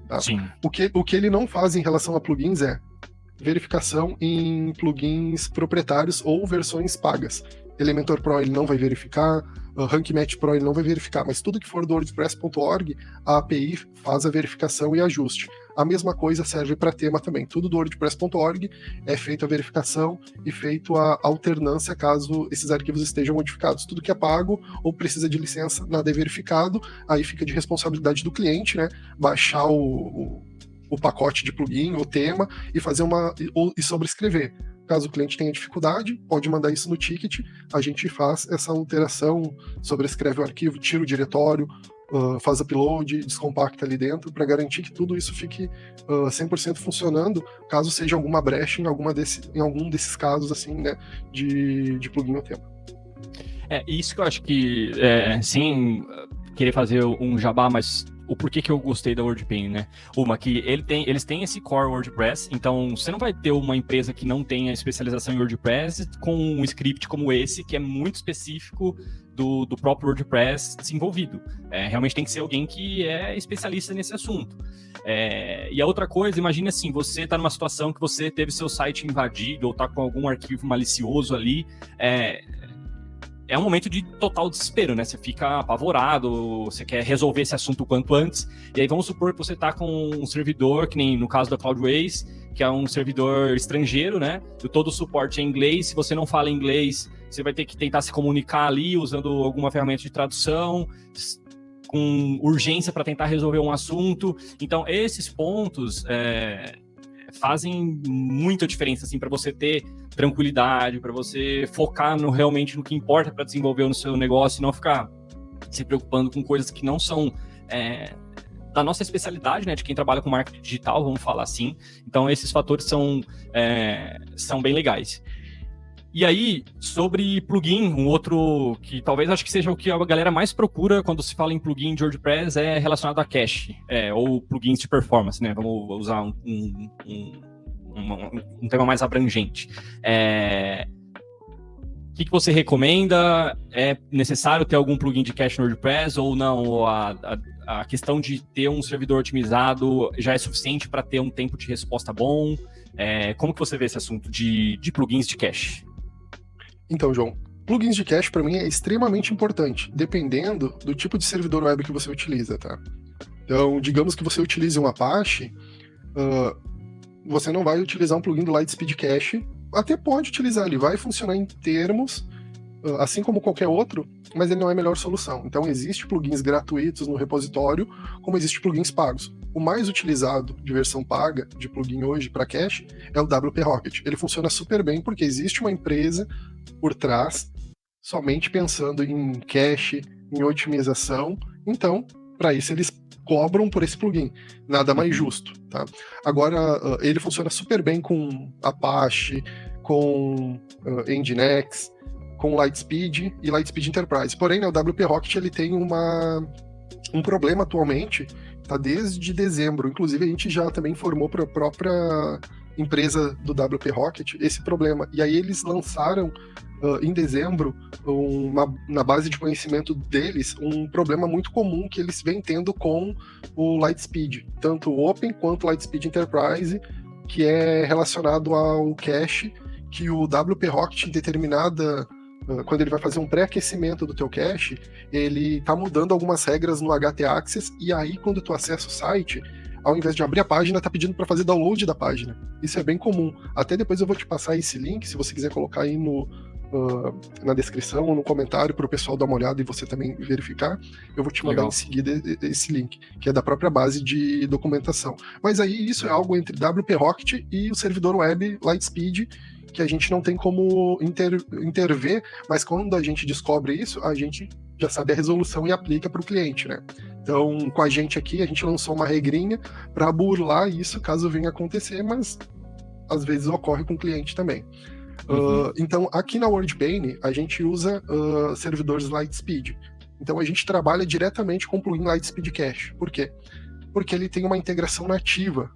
Tá? Sim. O que ele não faz em relação a plugins é verificação em plugins proprietários ou versões pagas. Elementor Pro ele não vai verificar, Rank Match Pro ele não vai verificar, mas tudo que for do WordPress.org, a API faz a verificação e ajuste. A mesma coisa serve para tema também. Tudo do WordPress.org é feita a verificação e feito a alternância caso esses arquivos estejam modificados. Tudo que é pago ou precisa de licença, nada é verificado, aí fica de responsabilidade do cliente, né? Baixar o pacote de plugin, o tema, e fazer e sobrescrever. Caso o cliente tenha dificuldade, pode mandar isso no ticket, a gente faz essa alteração, sobrescreve o arquivo, tira o diretório, faz upload, descompacta ali dentro, para garantir que tudo isso fique 100% funcionando, caso seja alguma brecha em algum desses casos, assim, né, de plugin ou tema. Isso que eu acho que, sem querer fazer um jabá, mas o porquê que eu gostei da WordPain, né? Que eles têm esse core WordPress, então você não vai ter uma empresa que não tenha especialização em WordPress com um script como esse, que é muito específico do próprio WordPress desenvolvido. Realmente tem que ser alguém que é especialista nesse assunto. E a outra coisa, imagine assim, você está numa situação que você teve seu site invadido ou está com algum arquivo malicioso ali, é um momento de total desespero, né? Você fica apavorado, você quer resolver esse assunto o quanto antes. E aí vamos supor que você está com um servidor, que nem no caso da Cloudways, que é um servidor estrangeiro, né? E todo o suporte é em inglês. Se você não fala inglês, você vai ter que tentar se comunicar ali usando alguma ferramenta de tradução, com urgência para tentar resolver um assunto. Então, esses pontos fazem muita diferença, assim, para você ter tranquilidade, para você focar realmente no que importa para desenvolver no seu negócio e não ficar se preocupando com coisas que não são da nossa especialidade, né, de quem trabalha com marketing digital, vamos falar assim. Então, esses fatores são bem legais. E aí, sobre plugin, um outro que talvez acho que seja o que a galera mais procura quando se fala em plugin de WordPress é relacionado a cache, ou plugins de performance, né? Vamos usar um tema mais abrangente. O que você recomenda? É necessário ter algum plugin de cache no WordPress ou não? Ou a questão de ter um servidor otimizado já é suficiente para ter um tempo de resposta bom? Como que você vê esse assunto de plugins de cache? Então, João, plugins de cache para mim é extremamente importante, dependendo do tipo de servidor web que você utiliza, tá? Então, digamos que você utilize um Apache, você não vai utilizar um plugin do Lightspeed Cache, até pode utilizar, ele vai funcionar em termos, assim como qualquer outro, mas ele não é a melhor solução. Então, existe plugins gratuitos no repositório, como existe plugins pagos. O mais utilizado de versão paga de plugin hoje para cache é o WP Rocket. Ele funciona super bem porque existe uma empresa por trás somente pensando em cache, em otimização. Então, para isso eles cobram por esse plugin. Nada mais justo, tá? Agora, ele funciona super bem com Apache, com Nginx, com Lightspeed e Lightspeed Enterprise. Porém, né, o WP Rocket ele tem um problema atualmente, tá desde dezembro. Inclusive, a gente já também informou para a própria empresa do WP Rocket esse problema. E aí eles lançaram em dezembro, na base de conhecimento deles, um problema muito comum que eles vêm tendo com o Lightspeed, tanto o Open quanto o Lightspeed Enterprise, que é relacionado ao cache, que o WP Rocket em determinada... Quando ele vai fazer um pré-aquecimento do teu cache, ele está mudando algumas regras no htaccess, e aí quando tu acessa o site, ao invés de abrir a página, tá pedindo para fazer download da página. Isso é bem comum. Até depois eu vou te passar esse link, se você quiser colocar aí na descrição ou no comentário para o pessoal dar uma olhada e você também verificar, eu vou te mandar em seguida esse link, que é da própria base de documentação. Mas aí isso é algo entre WP Rocket e o servidor web Lightspeed, que a gente não tem como intervir, mas quando a gente descobre isso, a gente já sabe a resolução e aplica para o cliente, né? Então, com a gente aqui, a gente lançou uma regrinha para burlar isso caso venha acontecer, mas às vezes ocorre com o cliente também. Então, aqui na WordPane, a gente usa servidores Lightspeed. Então, a gente trabalha diretamente com o plugin Lightspeed Cache. Por quê? Porque ele tem uma integração nativa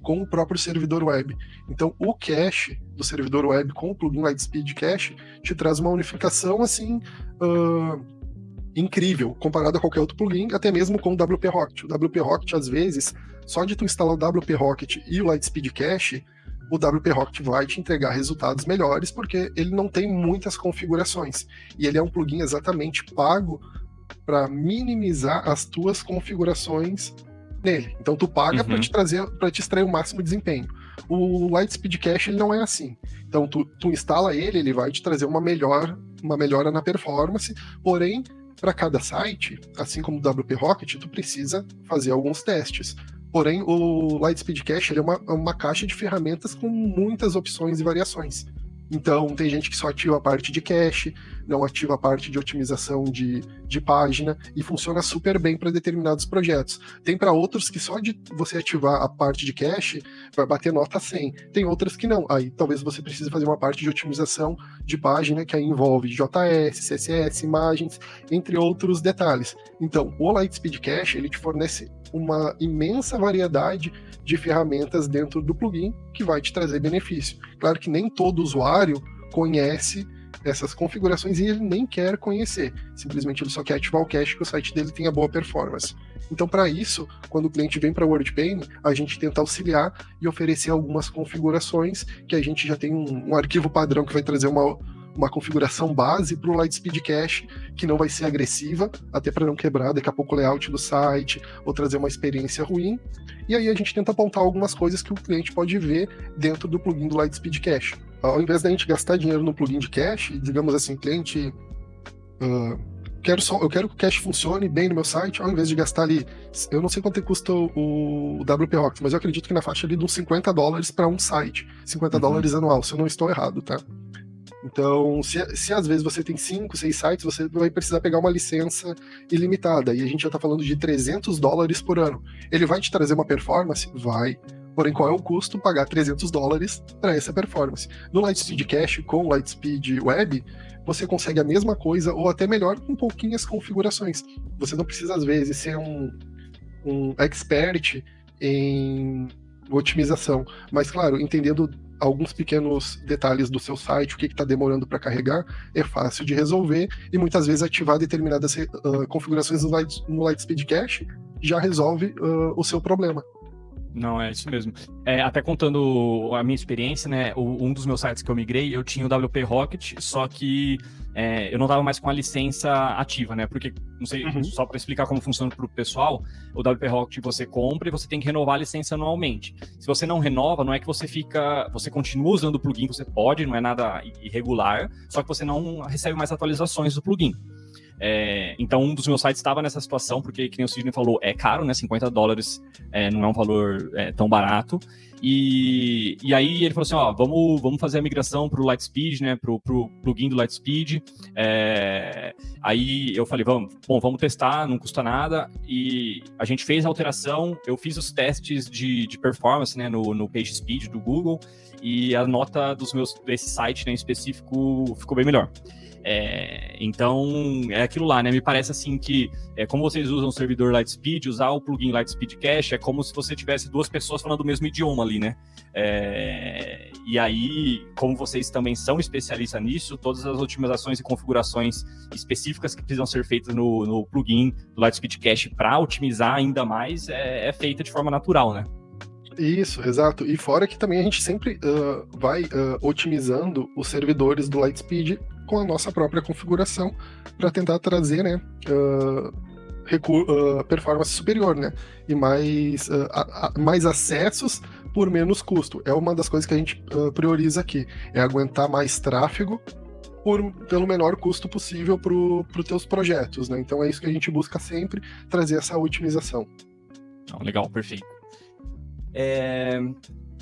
com o próprio servidor web. Então, o cache do servidor web com o plugin Lightspeed Cache te traz uma unificação assim incrível, comparado a qualquer outro plugin, até mesmo com o WP Rocket. O WP Rocket, às vezes, só de tu instalar o WP Rocket e o Lightspeed Cache, o WP Rocket vai te entregar resultados melhores, porque ele não tem muitas configurações. E ele é um plugin exatamente pago para minimizar as tuas configurações nele. Então tu paga para te extrair o máximo desempenho. O Lightspeed Cache ele não é assim. Então tu instala ele vai te trazer uma melhora na performance, porém para cada site, assim como o WP Rocket, tu precisa fazer alguns testes. Porém, o Lightspeed Cache ele é uma caixa de ferramentas com muitas opções e variações. Então, tem gente que só ativa a parte de cache, não ativa a parte de otimização de página, e funciona super bem para determinados projetos. Tem para outros que só de você ativar a parte de cache vai bater nota 100. Tem outras que não. Aí talvez você precise fazer uma parte de otimização de página que aí envolve JS, CSS, imagens, entre outros detalhes. Então, o Lightspeed Cache ele te fornece uma imensa variedade de ferramentas dentro do plugin que vai te trazer benefício. Claro que nem todo usuário conhece essas configurações e ele nem quer conhecer. Simplesmente ele só quer ativar o cache que o site dele tenha boa performance. Então, para isso, quando o cliente vem para a WordPane, a gente tenta auxiliar e oferecer algumas configurações que a gente já tem um arquivo padrão que vai trazer uma configuração base para o Lightspeed Cache, que não vai ser agressiva, até para não quebrar daqui a pouco o layout do site ou trazer uma experiência ruim. E aí a gente tenta apontar algumas coisas que o cliente pode ver dentro do plugin do Lightspeed Cache. Ao invés da gente gastar dinheiro no plugin de cache, digamos assim, cliente, eu quero que o cache funcione bem no meu site, ao invés de gastar ali, eu não sei quanto custa o WP Rocket, mas eu acredito que na faixa ali de uns $50 para um site, $50 anual, se eu não estou errado, tá? Então, se às vezes você tem 5, 6 sites, você vai precisar pegar uma licença ilimitada, e a gente já está falando de $300 por ano. Ele vai te trazer uma performance? Vai. Porém, qual é o custo pagar $300 para essa performance? No Lightspeed Cache com o Lightspeed Web, você consegue a mesma coisa, ou até melhor, com pouquinhas configurações. Você não precisa, às vezes, ser um expert em otimização, mas, claro, entendendo alguns pequenos detalhes do seu site, o que está demorando para carregar, é fácil de resolver, e muitas vezes ativar determinadas configurações no Lightspeed Cache já resolve o seu problema. Não, é isso mesmo. Até contando a minha experiência, né? Um dos meus sites que eu migrei, eu tinha o WP Rocket, só que eu não estava mais com a licença ativa, né? Porque, não sei, só para explicar como funciona para o pessoal, o WP Rocket você compra e você tem que renovar a licença anualmente. Se você não renova, não é que você continua usando o plugin, você pode, não é nada irregular, só que você não recebe mais atualizações do plugin. Então um dos meus sites estava nessa situação, porque, que nem o Sidney falou, é caro, né? $50 não é um valor tão barato. E aí ele falou assim, ó, vamos fazer a migração pro Lightspeed, né? Pro plugin do Lightspeed. Aí eu falei, vamos testar, não custa nada. E a gente fez a alteração, eu fiz os testes de performance, né? No PageSpeed do Google, e a nota desse site, né, em específico ficou bem melhor. Então, é aquilo lá, né? Me parece assim que, como vocês usam o servidor Lightspeed, usar o plugin Lightspeed Cache é como se você tivesse duas pessoas falando o mesmo idioma ali, né? E aí, como vocês também são especialistas nisso, todas as otimizações e configurações específicas que precisam ser feitas no plugin do Lightspeed Cache para otimizar ainda mais, é feita de forma natural, né? Isso, exato. E fora que também a gente sempre vai otimizando os servidores do Lightspeed com a nossa própria configuração para tentar trazer, né, performance superior, né? E mais acessos por menos custo. É uma das coisas que a gente prioriza aqui, é aguentar mais tráfego pelo menor custo possível para os teus projetos, né? Então é isso que a gente busca sempre, trazer essa otimização. Legal, perfeito.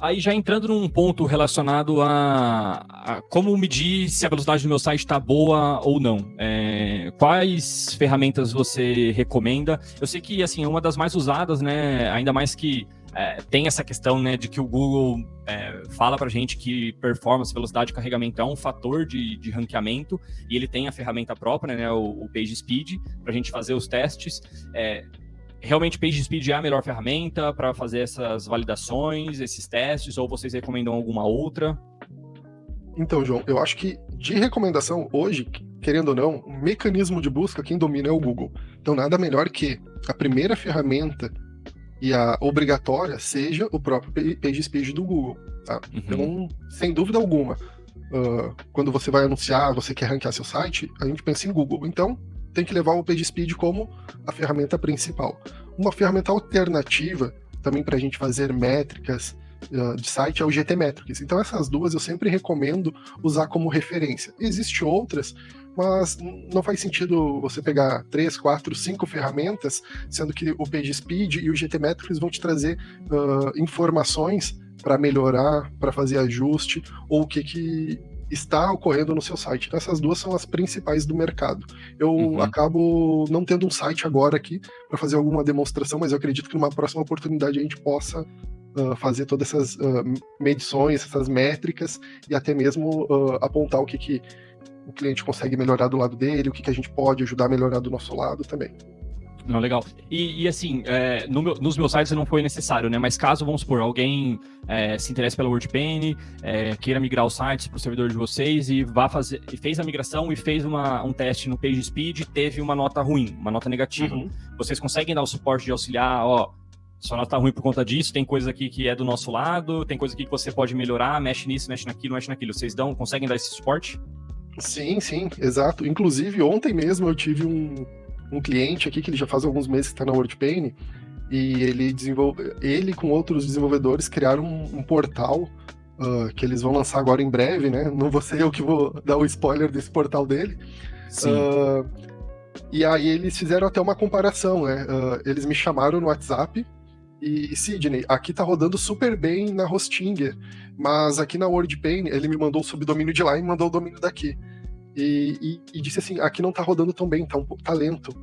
Aí já entrando num ponto relacionado a como medir se a velocidade do meu site está boa ou não. Quais ferramentas você recomenda? Eu sei que assim, é uma das mais usadas, né? Ainda mais que tem essa questão, né, de que o Google fala pra gente que performance, velocidade de carregamento é um fator de ranqueamento, e ele tem a ferramenta própria, né, o PageSpeed, pra gente fazer os testes. Realmente PageSpeed é a melhor ferramenta para fazer essas validações, esses testes, ou vocês recomendam alguma outra? Então, João, eu acho que de recomendação hoje, querendo ou não, o mecanismo de busca, quem domina é o Google. Então, nada melhor que a primeira ferramenta e a obrigatória seja o próprio PageSpeed do Google, tá? Então, sem dúvida alguma, quando você vai anunciar, você quer ranquear seu site, a gente pensa em Google. Então, tem que levar o PageSpeed como a ferramenta principal. Uma ferramenta alternativa, também para a gente fazer métricas de site, é o GTmetrix. Então, essas duas eu sempre recomendo usar como referência. Existem outras, mas não faz sentido você pegar 3, 4, 5 ferramentas, sendo que o PageSpeed e o GTmetrix vão te trazer informações para melhorar, para fazer ajuste, ou o que está ocorrendo no seu site. Então, essas duas são as principais do mercado. Eu acabo não tendo um site agora aqui para fazer alguma demonstração, mas eu acredito que numa próxima oportunidade a gente possa fazer todas essas medições, essas métricas, e até mesmo apontar o que o cliente consegue melhorar do lado dele, o que a gente pode ajudar a melhorar do nosso lado também. Não, legal. E assim, nos meus sites não foi necessário, né? Mas caso, vamos supor, alguém se interesse pela WordPen, queira migrar os sites para o servidor de vocês e fez a migração e fez um teste no PageSpeed e teve uma nota ruim, uma nota negativa. Vocês conseguem dar o suporte de auxiliar, sua nota tá ruim por conta disso, tem coisa aqui que é do nosso lado, tem coisa aqui que você pode melhorar, mexe nisso, mexe naquilo, mexe naquilo. Vocês conseguem dar esse suporte? Sim, exato. Inclusive, ontem mesmo eu tive um cliente aqui, que ele já faz alguns meses que está na WordPen, e ele com outros desenvolvedores criaram um portal que eles vão lançar agora em breve, né? Não vou ser eu que vou dar o spoiler desse portal dele. E aí eles fizeram até uma comparação, né? Eles me chamaram no WhatsApp e, Sidney, aqui tá rodando super bem na Hostinger, mas aqui na WordPen ele me mandou o subdomínio de lá e me mandou o domínio daqui. E disse assim, aqui não tá rodando tão bem, tá lento.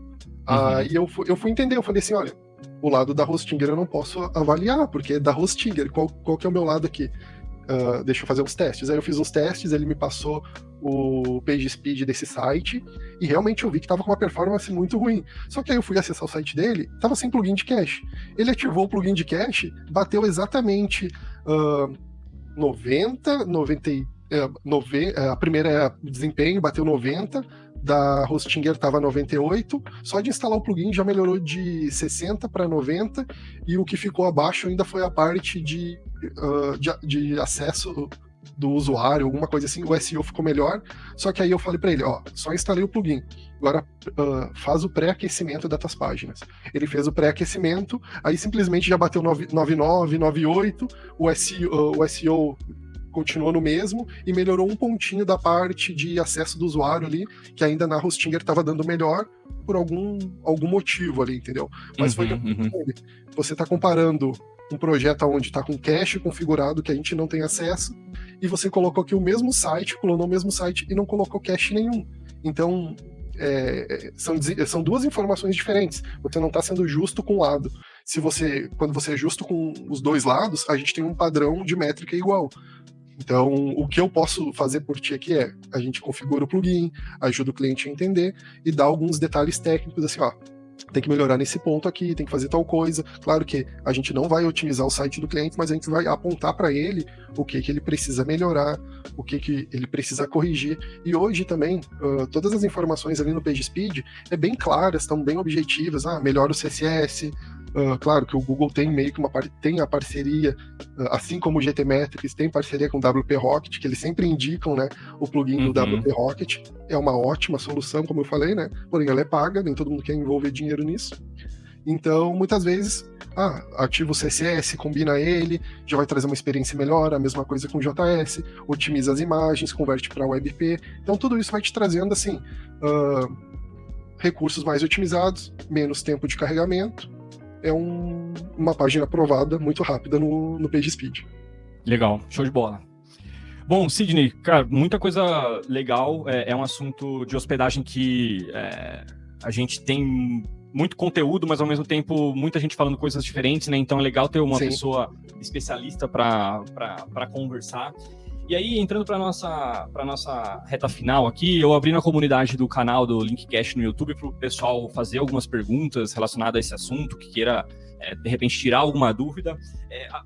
E eu fui entender, eu falei assim, olha, o lado da Hostinger eu não posso avaliar, porque é da Hostinger, qual que é o meu lado aqui? Deixa eu fazer uns testes. Aí eu fiz uns testes, ele me passou o PageSpeed desse site, e realmente eu vi que tava com uma performance muito ruim. Só que aí eu fui acessar o site dele, tava sem plugin de cache. Ele ativou o plugin de cache, bateu exatamente 90, a primeira é desempenho, bateu 90, da Hostinger estava 98, só de instalar o plugin já melhorou de 60 para 90, e o que ficou abaixo ainda foi a parte de acesso do usuário, alguma coisa assim, o SEO ficou melhor, só que aí eu falei para ele, só instalei o plugin, agora faz o pré-aquecimento das tuas páginas. Ele fez o pré-aquecimento, aí simplesmente já bateu 99, 98, o SEO continuou no mesmo e melhorou um pontinho da parte de acesso do usuário ali, que ainda na Hostinger estava dando melhor por algum motivo ali, entendeu? Mas você está comparando um projeto onde está com cache configurado que a gente não tem acesso, e você colocou aqui o mesmo site, clonou o mesmo site e não colocou cache nenhum. Então, são duas informações diferentes. Você não está sendo justo com um lado. Quando você é justo com os dois lados, a gente tem um padrão de métrica igual. Então, o que eu posso fazer por ti aqui a gente configura o plugin, ajuda o cliente a entender e dá alguns detalhes técnicos, assim, tem que melhorar nesse ponto aqui, tem que fazer tal coisa. Claro que a gente não vai otimizar o site do cliente, mas a gente vai apontar para ele o que ele precisa melhorar, o que ele precisa corrigir. E hoje também, todas as informações ali no PageSpeed bem claras, estão bem objetivas. Melhora o CSS, Claro que o Google tem meio que tem a parceria, assim como o GTmetrix tem parceria com o WP Rocket, que eles sempre indicam, né, o plugin do WP Rocket. É uma ótima solução, como eu falei, né? Porém, ela é paga, nem todo mundo quer envolver dinheiro nisso. Então, muitas vezes, ativa o CSS, combina ele, já vai trazer uma experiência melhor, a mesma coisa com o JS, otimiza as imagens, converte para WebP. Então, tudo isso vai te trazendo, assim, recursos mais otimizados, menos tempo de carregamento. É uma página aprovada muito rápida no PageSpeed. Legal, show de bola. Bom, Sidney, cara, muita coisa legal. É um assunto de hospedagem que a gente tem muito conteúdo, mas ao mesmo tempo muita gente falando coisas diferentes, né? Então é legal ter uma pessoa especialista para conversar. E aí, entrando para nossa reta final aqui, eu abri na comunidade do canal do Linkcast no YouTube para o pessoal fazer algumas perguntas relacionadas a esse assunto, que queira, de repente, tirar alguma dúvida.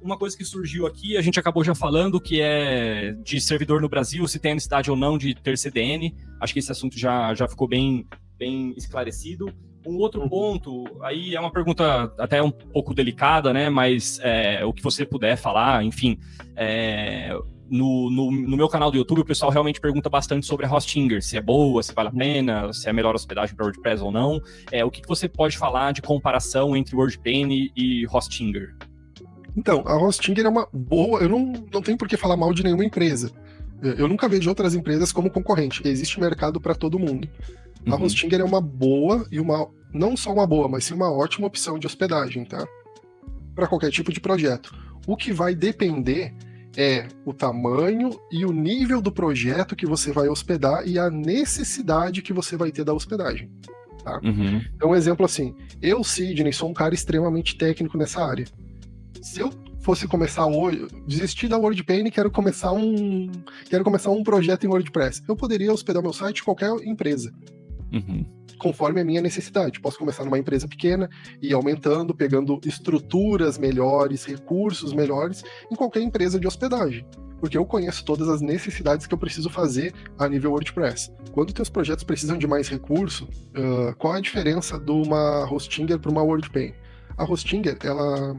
Uma coisa que surgiu aqui, a gente acabou já falando, que é de servidor no Brasil, se tem a necessidade ou não de ter CDN. Acho que esse assunto já ficou bem esclarecido. Um outro ponto, aí é uma pergunta até um pouco delicada, né? Mas o que você puder falar, enfim... No meu canal do YouTube, o pessoal realmente pergunta bastante sobre a Hostinger, se é boa, se vale a pena, se é a melhor hospedagem para WordPress ou não. O que você pode falar de comparação entre WordPane e Hostinger? Então, a Hostinger é uma boa... Eu não tenho por que falar mal de nenhuma empresa. Eu nunca vejo outras empresas como concorrente. Existe mercado para todo mundo. A Hostinger é uma boa e não só uma boa, mas sim uma ótima opção de hospedagem, tá? Para qualquer tipo de projeto. O que vai depender é o tamanho e o nível do projeto que você vai hospedar e a necessidade que você vai ter da hospedagem. Tá? Então, um exemplo assim, eu, Sidney, sou um cara extremamente técnico nessa área. Se eu fosse começar hoje, desistir da WordPane e quero começar um projeto em WordPress, eu poderia hospedar meu site em qualquer empresa. Conforme a minha necessidade. Posso começar numa empresa pequena e ir aumentando, pegando estruturas melhores, recursos melhores em qualquer empresa de hospedagem. Porque eu conheço todas as necessidades que eu preciso fazer a nível WordPress. Quando teus projetos precisam de mais recurso, qual é a diferença de uma Hostinger para uma WordPane? A Hostinger, ela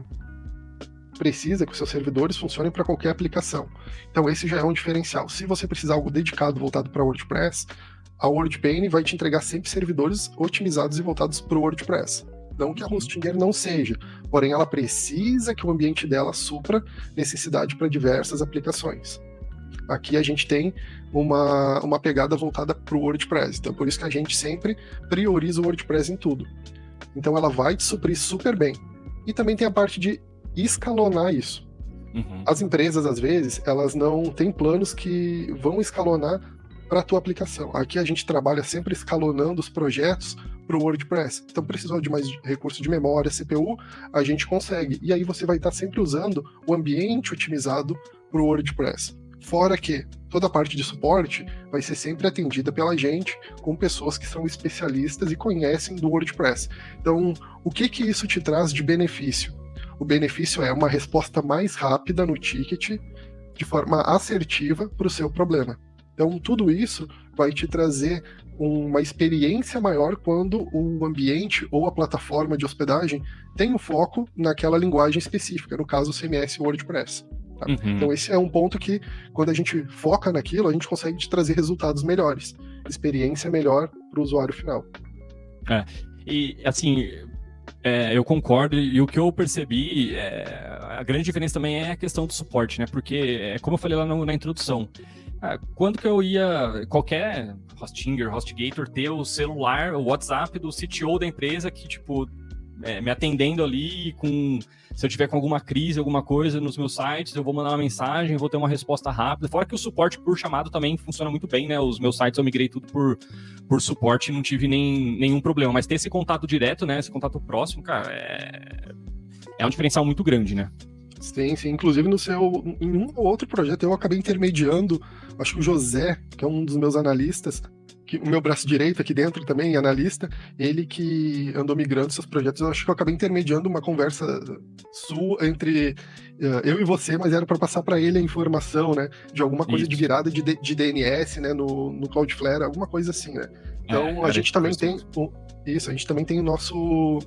precisa que os seus servidores funcionem para qualquer aplicação. Então esse já é um diferencial. Se você precisar de algo dedicado voltado para WordPress, a WordPane vai te entregar sempre servidores otimizados e voltados para o WordPress. Não que a Hostinger não seja, porém ela precisa que o ambiente dela supra necessidade para diversas aplicações. Aqui a gente tem uma pegada voltada para o WordPress, então por isso que a gente sempre prioriza o WordPress em tudo. Então ela vai te suprir super bem. E também tem a parte de escalonar isso. As empresas, às vezes, elas não têm planos que vão escalonar para a tua aplicação. Aqui a gente trabalha sempre escalonando os projetos para o WordPress. Então, precisou de mais recurso de memória, CPU, a gente consegue. E aí você vai estar sempre usando o ambiente otimizado para o WordPress. Fora que toda a parte de suporte vai ser sempre atendida pela gente, com pessoas que são especialistas e conhecem do WordPress. Então, o que isso te traz de benefício? O benefício é uma resposta mais rápida no ticket, de forma assertiva para o seu problema. Então, tudo isso vai te trazer uma experiência maior quando o ambiente ou a plataforma de hospedagem tem um foco naquela linguagem específica, no caso o CMS WordPress. Tá? Então, esse é um ponto que, quando a gente foca naquilo, a gente consegue te trazer resultados melhores, experiência melhor para o usuário final. E, assim, eu concordo, e o que eu percebi, a grande diferença também é a questão do suporte, né? Porque, como eu falei lá na introdução, quando que eu ia, qualquer Hostinger, HostGator, ter o celular, o WhatsApp do CTO da empresa que, tipo, me atendendo ali se eu tiver com alguma crise, alguma coisa nos meus sites, eu vou mandar uma mensagem, vou ter uma resposta rápida. Fora que o suporte por chamado também funciona muito bem, né? Os meus sites eu migrei tudo por suporte e não tive nenhum problema. Mas ter esse contato direto, né? Esse contato próximo, cara, é um diferencial muito grande, né? Sim. Inclusive em um ou outro projeto eu acabei intermediando, acho que o José, que é um dos meus analistas, o meu braço direito aqui dentro também, analista, ele que andou migrando seus projetos, eu acho que eu acabei intermediando uma conversa sua entre eu e você, mas era para passar para ele a informação, né, de alguma coisa de virada de DNS, né, no Cloudflare, alguma coisa assim, né. Então a gente também tem a gente também tem o nosso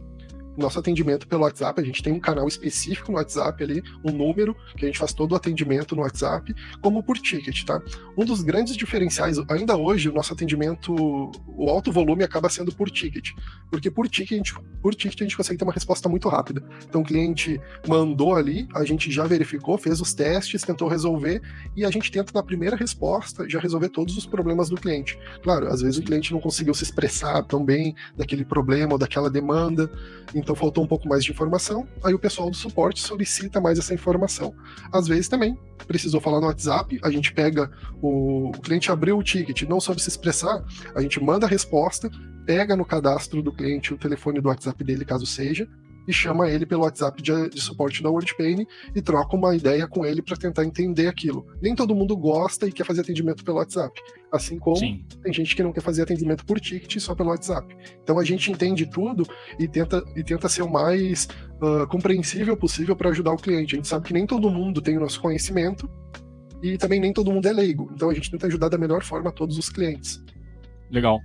nosso atendimento pelo WhatsApp, a gente tem um canal específico no WhatsApp ali, um número, que a gente faz todo o atendimento no WhatsApp, como por ticket, tá? Um dos grandes diferenciais, ainda hoje, o nosso atendimento, o alto volume acaba sendo por ticket, porque por ticket a gente consegue ter uma resposta muito rápida. Então o cliente mandou ali, a gente já verificou, fez os testes, tentou resolver, e a gente tenta na primeira resposta já resolver todos os problemas do cliente. Claro, às vezes o cliente não conseguiu se expressar tão bem daquele problema ou daquela demanda, então faltou um pouco mais de informação, aí o pessoal do suporte solicita mais essa informação. Às vezes também precisou falar no WhatsApp, a gente pega, o cliente abriu o ticket, não soube se expressar, a gente manda a resposta, pega no cadastro do cliente o telefone do WhatsApp dele, caso seja, e chama ele pelo WhatsApp de suporte da WordPane e troca uma ideia com ele para tentar entender aquilo. Nem todo mundo gosta e quer fazer atendimento pelo WhatsApp, assim como Sim. tem gente que não quer fazer atendimento por ticket só pelo WhatsApp. Então a gente entende tudo e tenta ser o mais compreensível possível para ajudar o cliente. A gente sabe que nem todo mundo tem o nosso conhecimento e também nem todo mundo é leigo. Então a gente tenta ajudar da melhor forma a todos os clientes. Legal.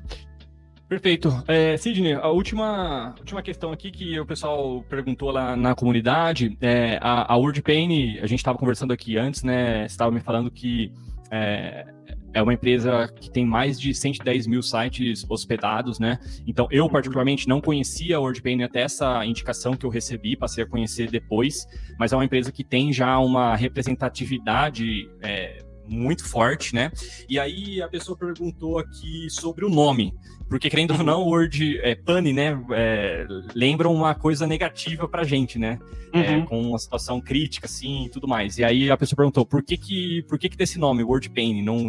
Perfeito. Sidney, a última questão aqui que o pessoal perguntou lá na comunidade, a WordPane, a gente estava conversando aqui antes, né? Você estava me falando que é uma empresa que tem mais de 110 mil sites hospedados, né? Então, eu particularmente não conhecia a WordPane até essa indicação que eu recebi, passei a conhecer depois, mas é uma empresa que tem já uma representatividade muito forte, né? E aí a pessoa perguntou aqui sobre o nome, porque querendo ou não, o WordPane, né, lembra uma coisa negativa pra gente, né? Com uma situação crítica, assim, e tudo mais. E aí a pessoa perguntou, por que desse nome, WordPane? Não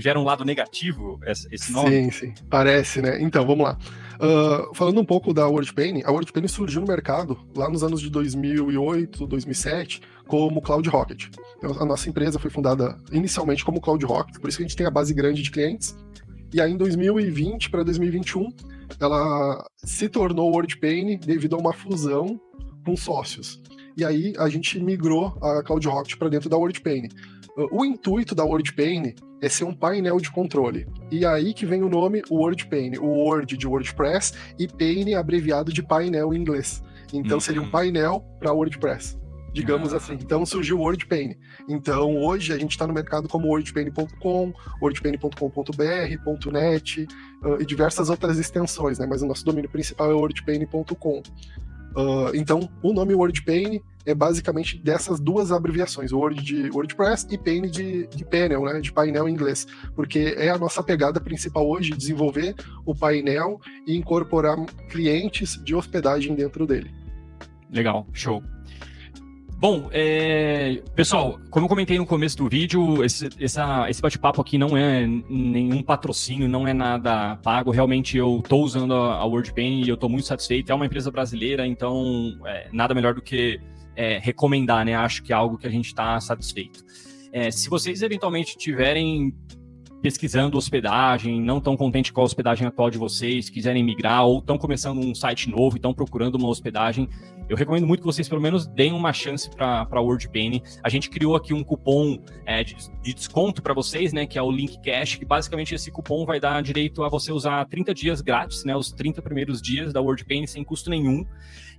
gera um lado negativo esse nome? Sim, parece, né? Então, vamos lá. Falando um pouco da WordPane, a WordPane surgiu no mercado lá nos anos de 2008, 2007, como Cloud Rocket. Então, a nossa empresa foi fundada inicialmente como Cloud Rocket, por isso que a gente tem a base grande de clientes. E aí, em 2020 para 2021, ela se tornou WordPane devido a uma fusão com sócios. E aí, a gente migrou a Cloud Rocket para dentro da WordPane. O intuito da WordPane é ser um painel de controle. E aí que vem o nome WordPane. O Word de WordPress e Pane abreviado de painel em inglês. Então seria um painel para WordPress, digamos assim. Então surgiu o WordPane. Então hoje a gente está no mercado como wordpane.com, wordpane.com.br, .net e diversas outras extensões, né? Mas o nosso domínio principal é wordpane.com. Então, o nome WordPane é basicamente dessas duas abreviações, Word de WordPress e Pane de panel, né, de painel em inglês, porque é a nossa pegada principal hoje, desenvolver o painel e incorporar clientes de hospedagem dentro dele. Legal, show. Bom, pessoal, como eu comentei no começo do vídeo, esse bate-papo aqui não é nenhum patrocínio, não é nada pago. Realmente eu estou usando a WordPane e eu estou muito satisfeito. É uma empresa brasileira, então nada melhor do que recomendar, né? Acho que é algo que a gente está satisfeito. Se vocês eventualmente tiverem pesquisando hospedagem, não estão contentes com a hospedagem atual de vocês, quiserem migrar ou estão começando um site novo e estão procurando uma hospedagem, eu recomendo muito que vocês pelo menos deem uma chance para a WordPane. A gente criou aqui um cupom de desconto para vocês, né, que é o Link Cash, que basicamente esse cupom vai dar direito a você usar 30 dias grátis, né, os 30 primeiros dias da WordPane sem custo nenhum.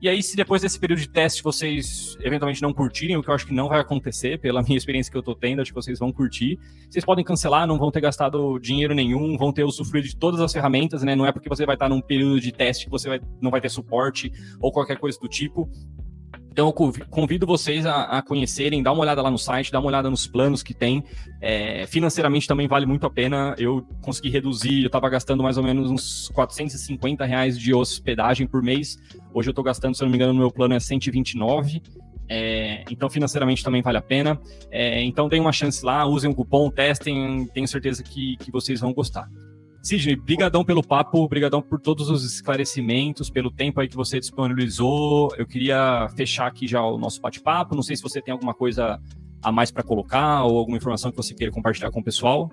E aí, se depois desse período de teste vocês eventualmente não curtirem, o que eu acho que não vai acontecer, pela minha experiência que eu tô tendo, acho que vocês vão curtir. Vocês podem cancelar, não vão ter gastado dinheiro nenhum, vão ter usufruído de todas as ferramentas, né? Não é porque você vai estar num período de teste que você não vai ter suporte ou qualquer coisa do tipo. Então, eu convido vocês a conhecerem, dar uma olhada lá no site, dar uma olhada nos planos que tem. Financeiramente também vale muito a pena. Eu consegui reduzir, eu estava gastando mais ou menos uns R$450 de hospedagem por mês. Hoje eu estou gastando, se não me engano, no meu plano é 129. Então, financeiramente também vale a pena. Então, deem uma chance lá, usem o cupom, testem. Tenho certeza que vocês vão gostar. Sidney, brigadão pelo papo, brigadão por todos os esclarecimentos, pelo tempo aí que você disponibilizou. Eu queria fechar aqui já o nosso bate-papo. Não sei se você tem alguma coisa a mais para colocar ou alguma informação que você queira compartilhar com o pessoal.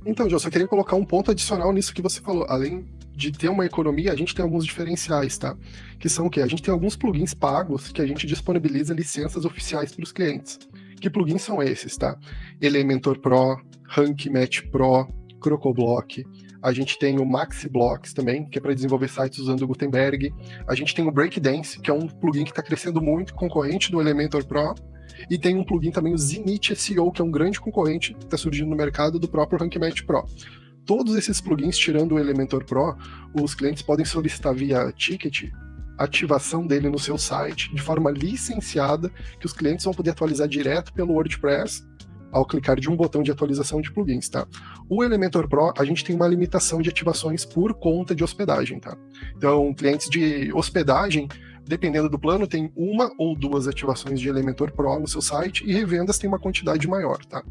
Então, eu só queria colocar um ponto adicional nisso que você falou. Além de ter uma economia, a gente tem alguns diferenciais, tá? Que são o quê? A gente tem alguns plugins pagos que a gente disponibiliza licenças oficiais para os clientes. Que plugins ssão esses, tá? Elementor Pro, Rank Match Pro, Crocoblock, A gente tem o MaxiBlocks também, que é para desenvolver sites usando o Gutenberg. A gente tem o Breakdance, que é um plugin que está crescendo muito, concorrente do Elementor Pro. E tem um plugin também, o Zenith SEO, que é um grande concorrente que está surgindo no mercado do próprio RankMatch Pro. Todos esses plugins, tirando o Elementor Pro, os clientes podem solicitar via ticket ativação dele no seu site de forma licenciada, que os clientes vão poder atualizar direto pelo WordPress ao clicar de um botão de atualização de plugins, tá? O Elementor Pro, a gente tem uma limitação de ativações por conta de hospedagem, tá? Então, clientes de hospedagem, dependendo do plano, tem 1 ou 2 ativações de Elementor Pro no seu site e revendas tem uma quantidade maior, tá?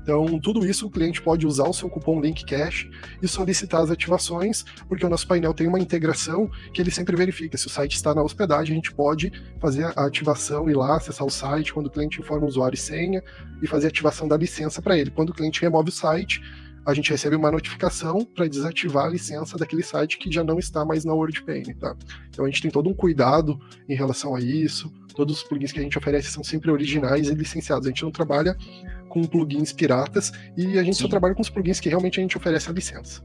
Então, tudo isso o cliente pode usar o seu cupom LinkCash e solicitar as ativações, porque o nosso painel tem uma integração que ele sempre verifica. Se o site está na hospedagem, a gente pode fazer a ativação, ir lá, acessar o site, quando o cliente informa o usuário e senha, e fazer a ativação da licença para ele. Quando o cliente remove o site, a gente recebe uma notificação para desativar a licença daquele site que já não está mais na WordPane, tá? Então a gente tem todo um cuidado em relação a isso. Todos os plugins que a gente oferece são sempre originais e licenciados. A gente não trabalha com plugins piratas e a gente só trabalha com os plugins que realmente a gente oferece a licença.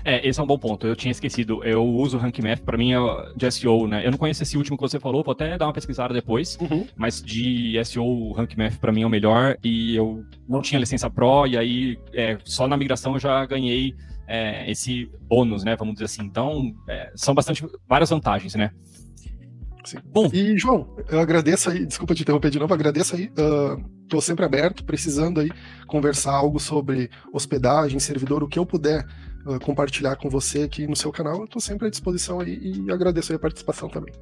Esse é um bom ponto. Eu tinha esquecido. Eu uso o RankMath, para mim, de SEO, né? Eu não conheço esse último que você falou, vou até dar uma pesquisada depois. Mas de SEO, o RankMath, para mim, é o melhor. E eu não tinha licença Pro, e aí, só na migração eu já ganhei esse bônus, né? Vamos dizer assim. Então, são várias vantagens, né? Sim. Bom, e João, eu agradeço aí, desculpa te interromper de novo, agradeço aí, estou sempre aberto, precisando aí conversar algo sobre hospedagem, servidor, o que eu puder compartilhar com você aqui no seu canal, eu estou sempre à disposição aí e agradeço aí a participação também.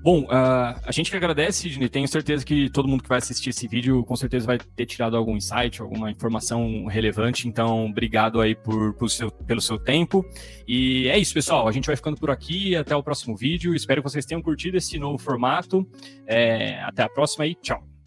Bom, a gente que agradece, Sidney, tenho certeza que todo mundo que vai assistir esse vídeo com certeza vai ter tirado algum insight, alguma informação relevante, então obrigado aí pelo seu tempo. E é isso, pessoal, a gente vai ficando por aqui, até o próximo vídeo, espero que vocês tenham curtido esse novo formato, até a próxima e tchau!